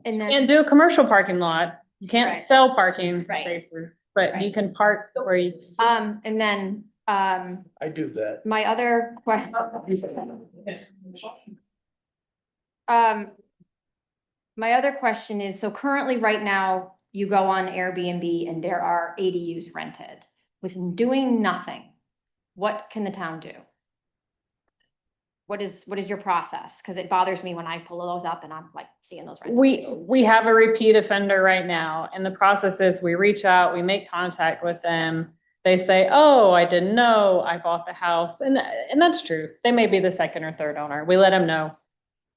And then. Can't do a commercial parking lot. You can't Right. sell parking Right. spaces, but you can park where you. And then, I do that. my other question. My other question is, so currently right now, you go on Airbnb and there are ADUs rented. With doing nothing, what can the town do? What is your process? Because it bothers me when I pull those up and I'm like seeing those rentals. We have a repeat offender right now, and the process is we reach out, we make contact with them. They say, oh, I didn't know, I bought the house. And that's true. They may be the second or third owner. We let them know.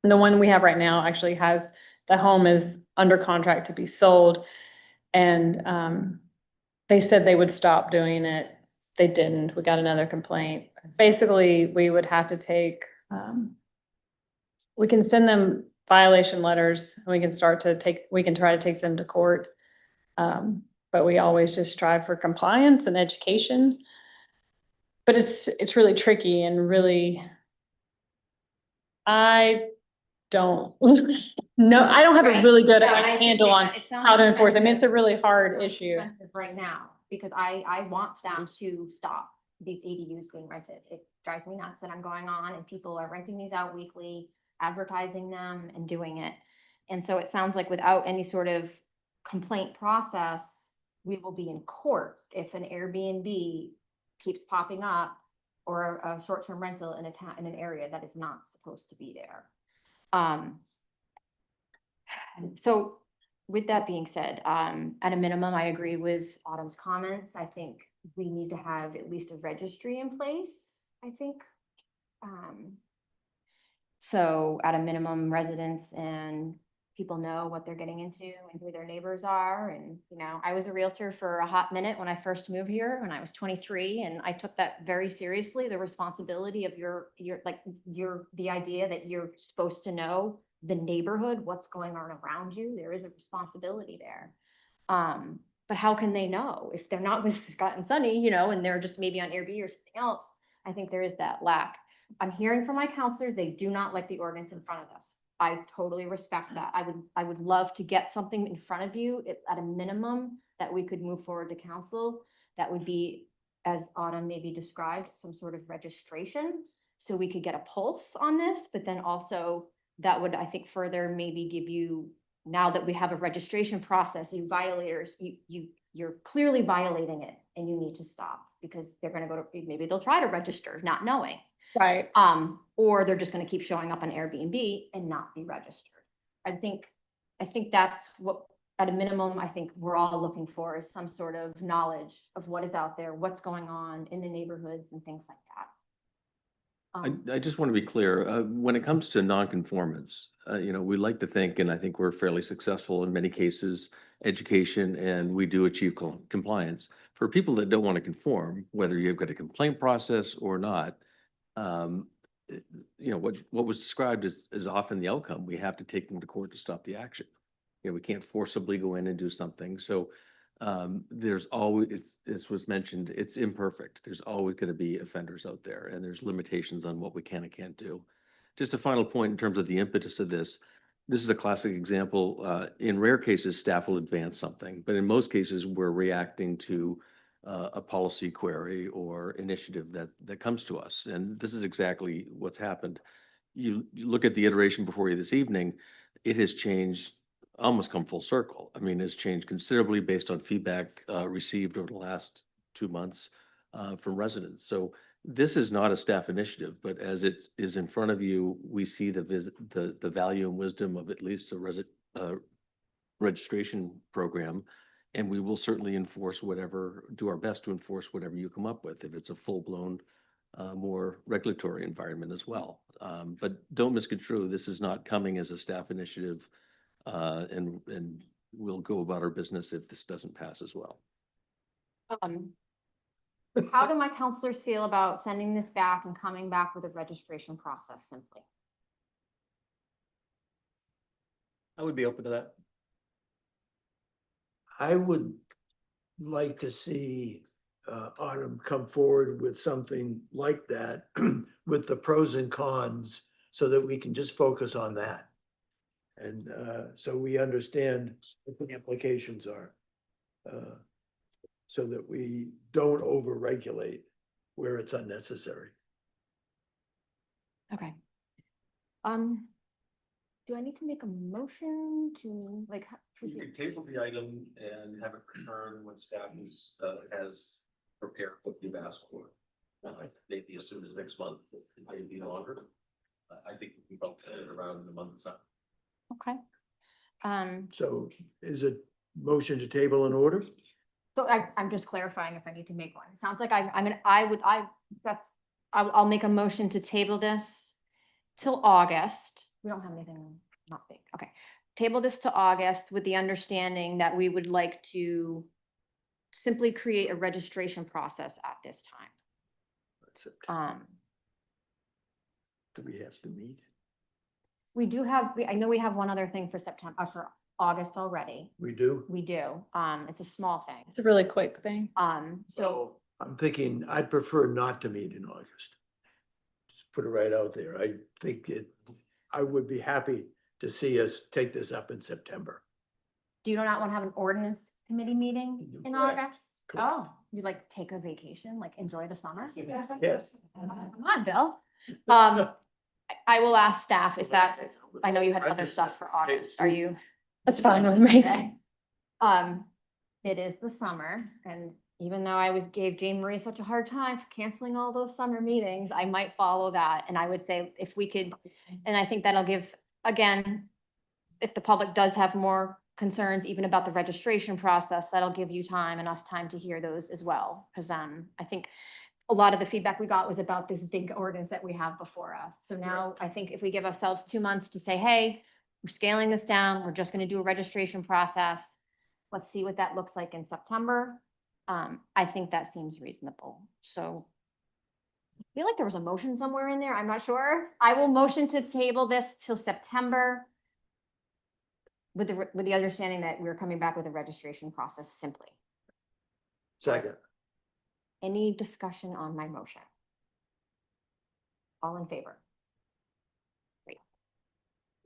And the one we have right now actually has, the home is under contract to be sold. And they said they would stop doing it. They didn't. We got another complaint. Basically, we would have to take, we can send them violation letters and we can try to take them to court. But we always just strive for compliance and education. But it's really tricky and really, I don't know. I don't have a really good handle on how to enforce. I mean, it's a really hard issue. Right now, because I want staff to stop these ADUs being rented. It drives me nuts that I'm going on and people are renting these out weekly, advertising them and doing it. And so it sounds like without any sort of complaint process, we will be in court if an Airbnb keeps popping up or a short-term rental in in an area that is not supposed to be there. So with that being said, at a minimum, I agree with Autumn's comments. I think we need to have at least a registry in place, I think. So at a minimum, residents and people know what they're getting into and who their neighbors are. And, you know, I was a realtor for a hot minute when I first moved here when I was 23, and I took that very seriously, the responsibility of the idea that you're supposed to know the neighborhood, what's going on around you. There is a responsibility there. But how can they know if they're not with Scott and Sunny, you know, and they're just maybe on Airbnb or something else? I think there is that lack. I'm hearing from my counselors, they do not like the ordinance in front of us. I totally respect that. I would love to get something in front of you at a minimum that we could move forward to council. That would be, as Autumn maybe described, some sort of registration. So we could get a pulse on this, but then also that would, I think, further maybe give you, now that we have a registration process, you violators, you're clearly violating it and you need to stop because they're gonna go to, maybe they'll try to register, not knowing. Right. Or they're just gonna keep showing up on Airbnb and not be registered. I think that's what, at a minimum, I think we're all looking for is some sort of knowledge of what is out there, what's going on in the neighborhoods and things like that. I just want to be clear, when it comes to nonconformance, we like to think, and I think we're fairly successful in many cases, education, and we do achieve compliance. For people that don't want to conform, whether you've got a complaint process or not, what was described is often the outcome. We have to take them to court to stop the action. We can't forcibly go in and do something. So there's always, as was mentioned, it's imperfect. There's always going to be offenders out there, and there's limitations on what we can and can't do. Just a final point in terms of the impetus of this. This is a classic example. In rare cases, staff will advance something, but in most cases, we're reacting to a policy query or initiative that comes to us. And this is exactly what's happened. You look at the iteration before you this evening, it has changed, almost come full circle. I mean, it's changed considerably based on feedback received over the last 2 months from residents. So this is not a staff initiative, but as it is in front of you, we see the value and wisdom of at least a registration program. And we will certainly do our best to enforce whatever you come up with, if it's a full-blown, more regulatory environment as well. But don't misconstrue, this is not coming as a staff initiative, and we'll go about our business if this doesn't pass as well. How do my counselors feel about sending this back and coming back with a registration process simply? I would be open to that. I would like to see Autumn come forward with something like that with the pros and cons so that we can just focus on that. And so we understand what the implications are. So that we don't over-regulate where it's unnecessary. Okay. Do I need to make a motion to like? You can table the item and have it returned when staff has prepared what you've asked for. Maybe as soon as next month, it may be longer. I think we can both set it around in a month's time. Okay. So is a motion to table in order? So I'm just clarifying if I need to make one. It sounds like I'll make a motion to table this till August. We don't have anything not big. Okay. Table this to August with the understanding that we would like to simply create a registration process at this time. Do we have to meet? We do have, I know we have one other thing for September, for August already. We do? We do. It's a small thing. It's a really quick thing. So I'm thinking I'd prefer not to meet in August. Just put it right out there. I think I would be happy to see us take this up in September. do you not want to have an ordinance committee meeting in Correct. August? Correct. Oh, you like take a vacation, like enjoy the summer? Yes. Come on, Bill. I will ask staff if that's, I know you had other stuff for August. Are you? That's fine with me. Okay. It is the summer, and even though gave Jane Marie such a hard time for canceling all those summer meetings, I might follow that. And I would say if we could, and I think that'll give, again, if the public does have more concerns even about the registration process, that'll give you time and us time to hear those as well. Because I think a lot of the feedback we got was about this big ordinance that we have before us. So now I think if we give ourselves 2 months to say, hey, we're scaling this down, we're just going to do a registration process. Let's see what that looks like in September. I think that seems reasonable. So I feel like there was a motion somewhere in there. I'm not sure. I will motion to table this till September with the understanding that we're coming back with a registration process simply. Second. Any discussion on my motion? All in favor?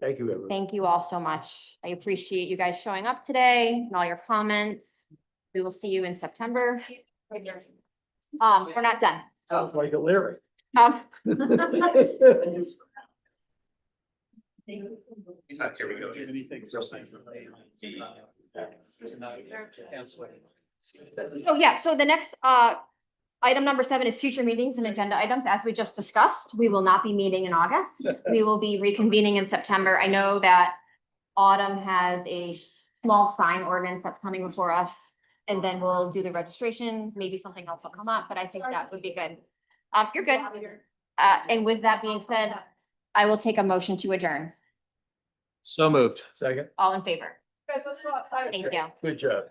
Thank you, everyone. Thank you all so much. I appreciate you guys showing up today and all your comments. We will see you in September. We're not done. Sounds like a lyric. Um, Oh, yeah, so the next, item number 7 is future meetings and agenda items. As we just discussed, we will not be meeting in August. We will be reconvening in September. I know that Autumn has a small sign ordinance that's coming before us. And then we'll do the registration. Maybe something else will come up, but I think that would be good. You're good. And with that being said, I will take a motion to adjourn. So moved. Second. All in favor? Guys, let's go outside. Thank you. Good job.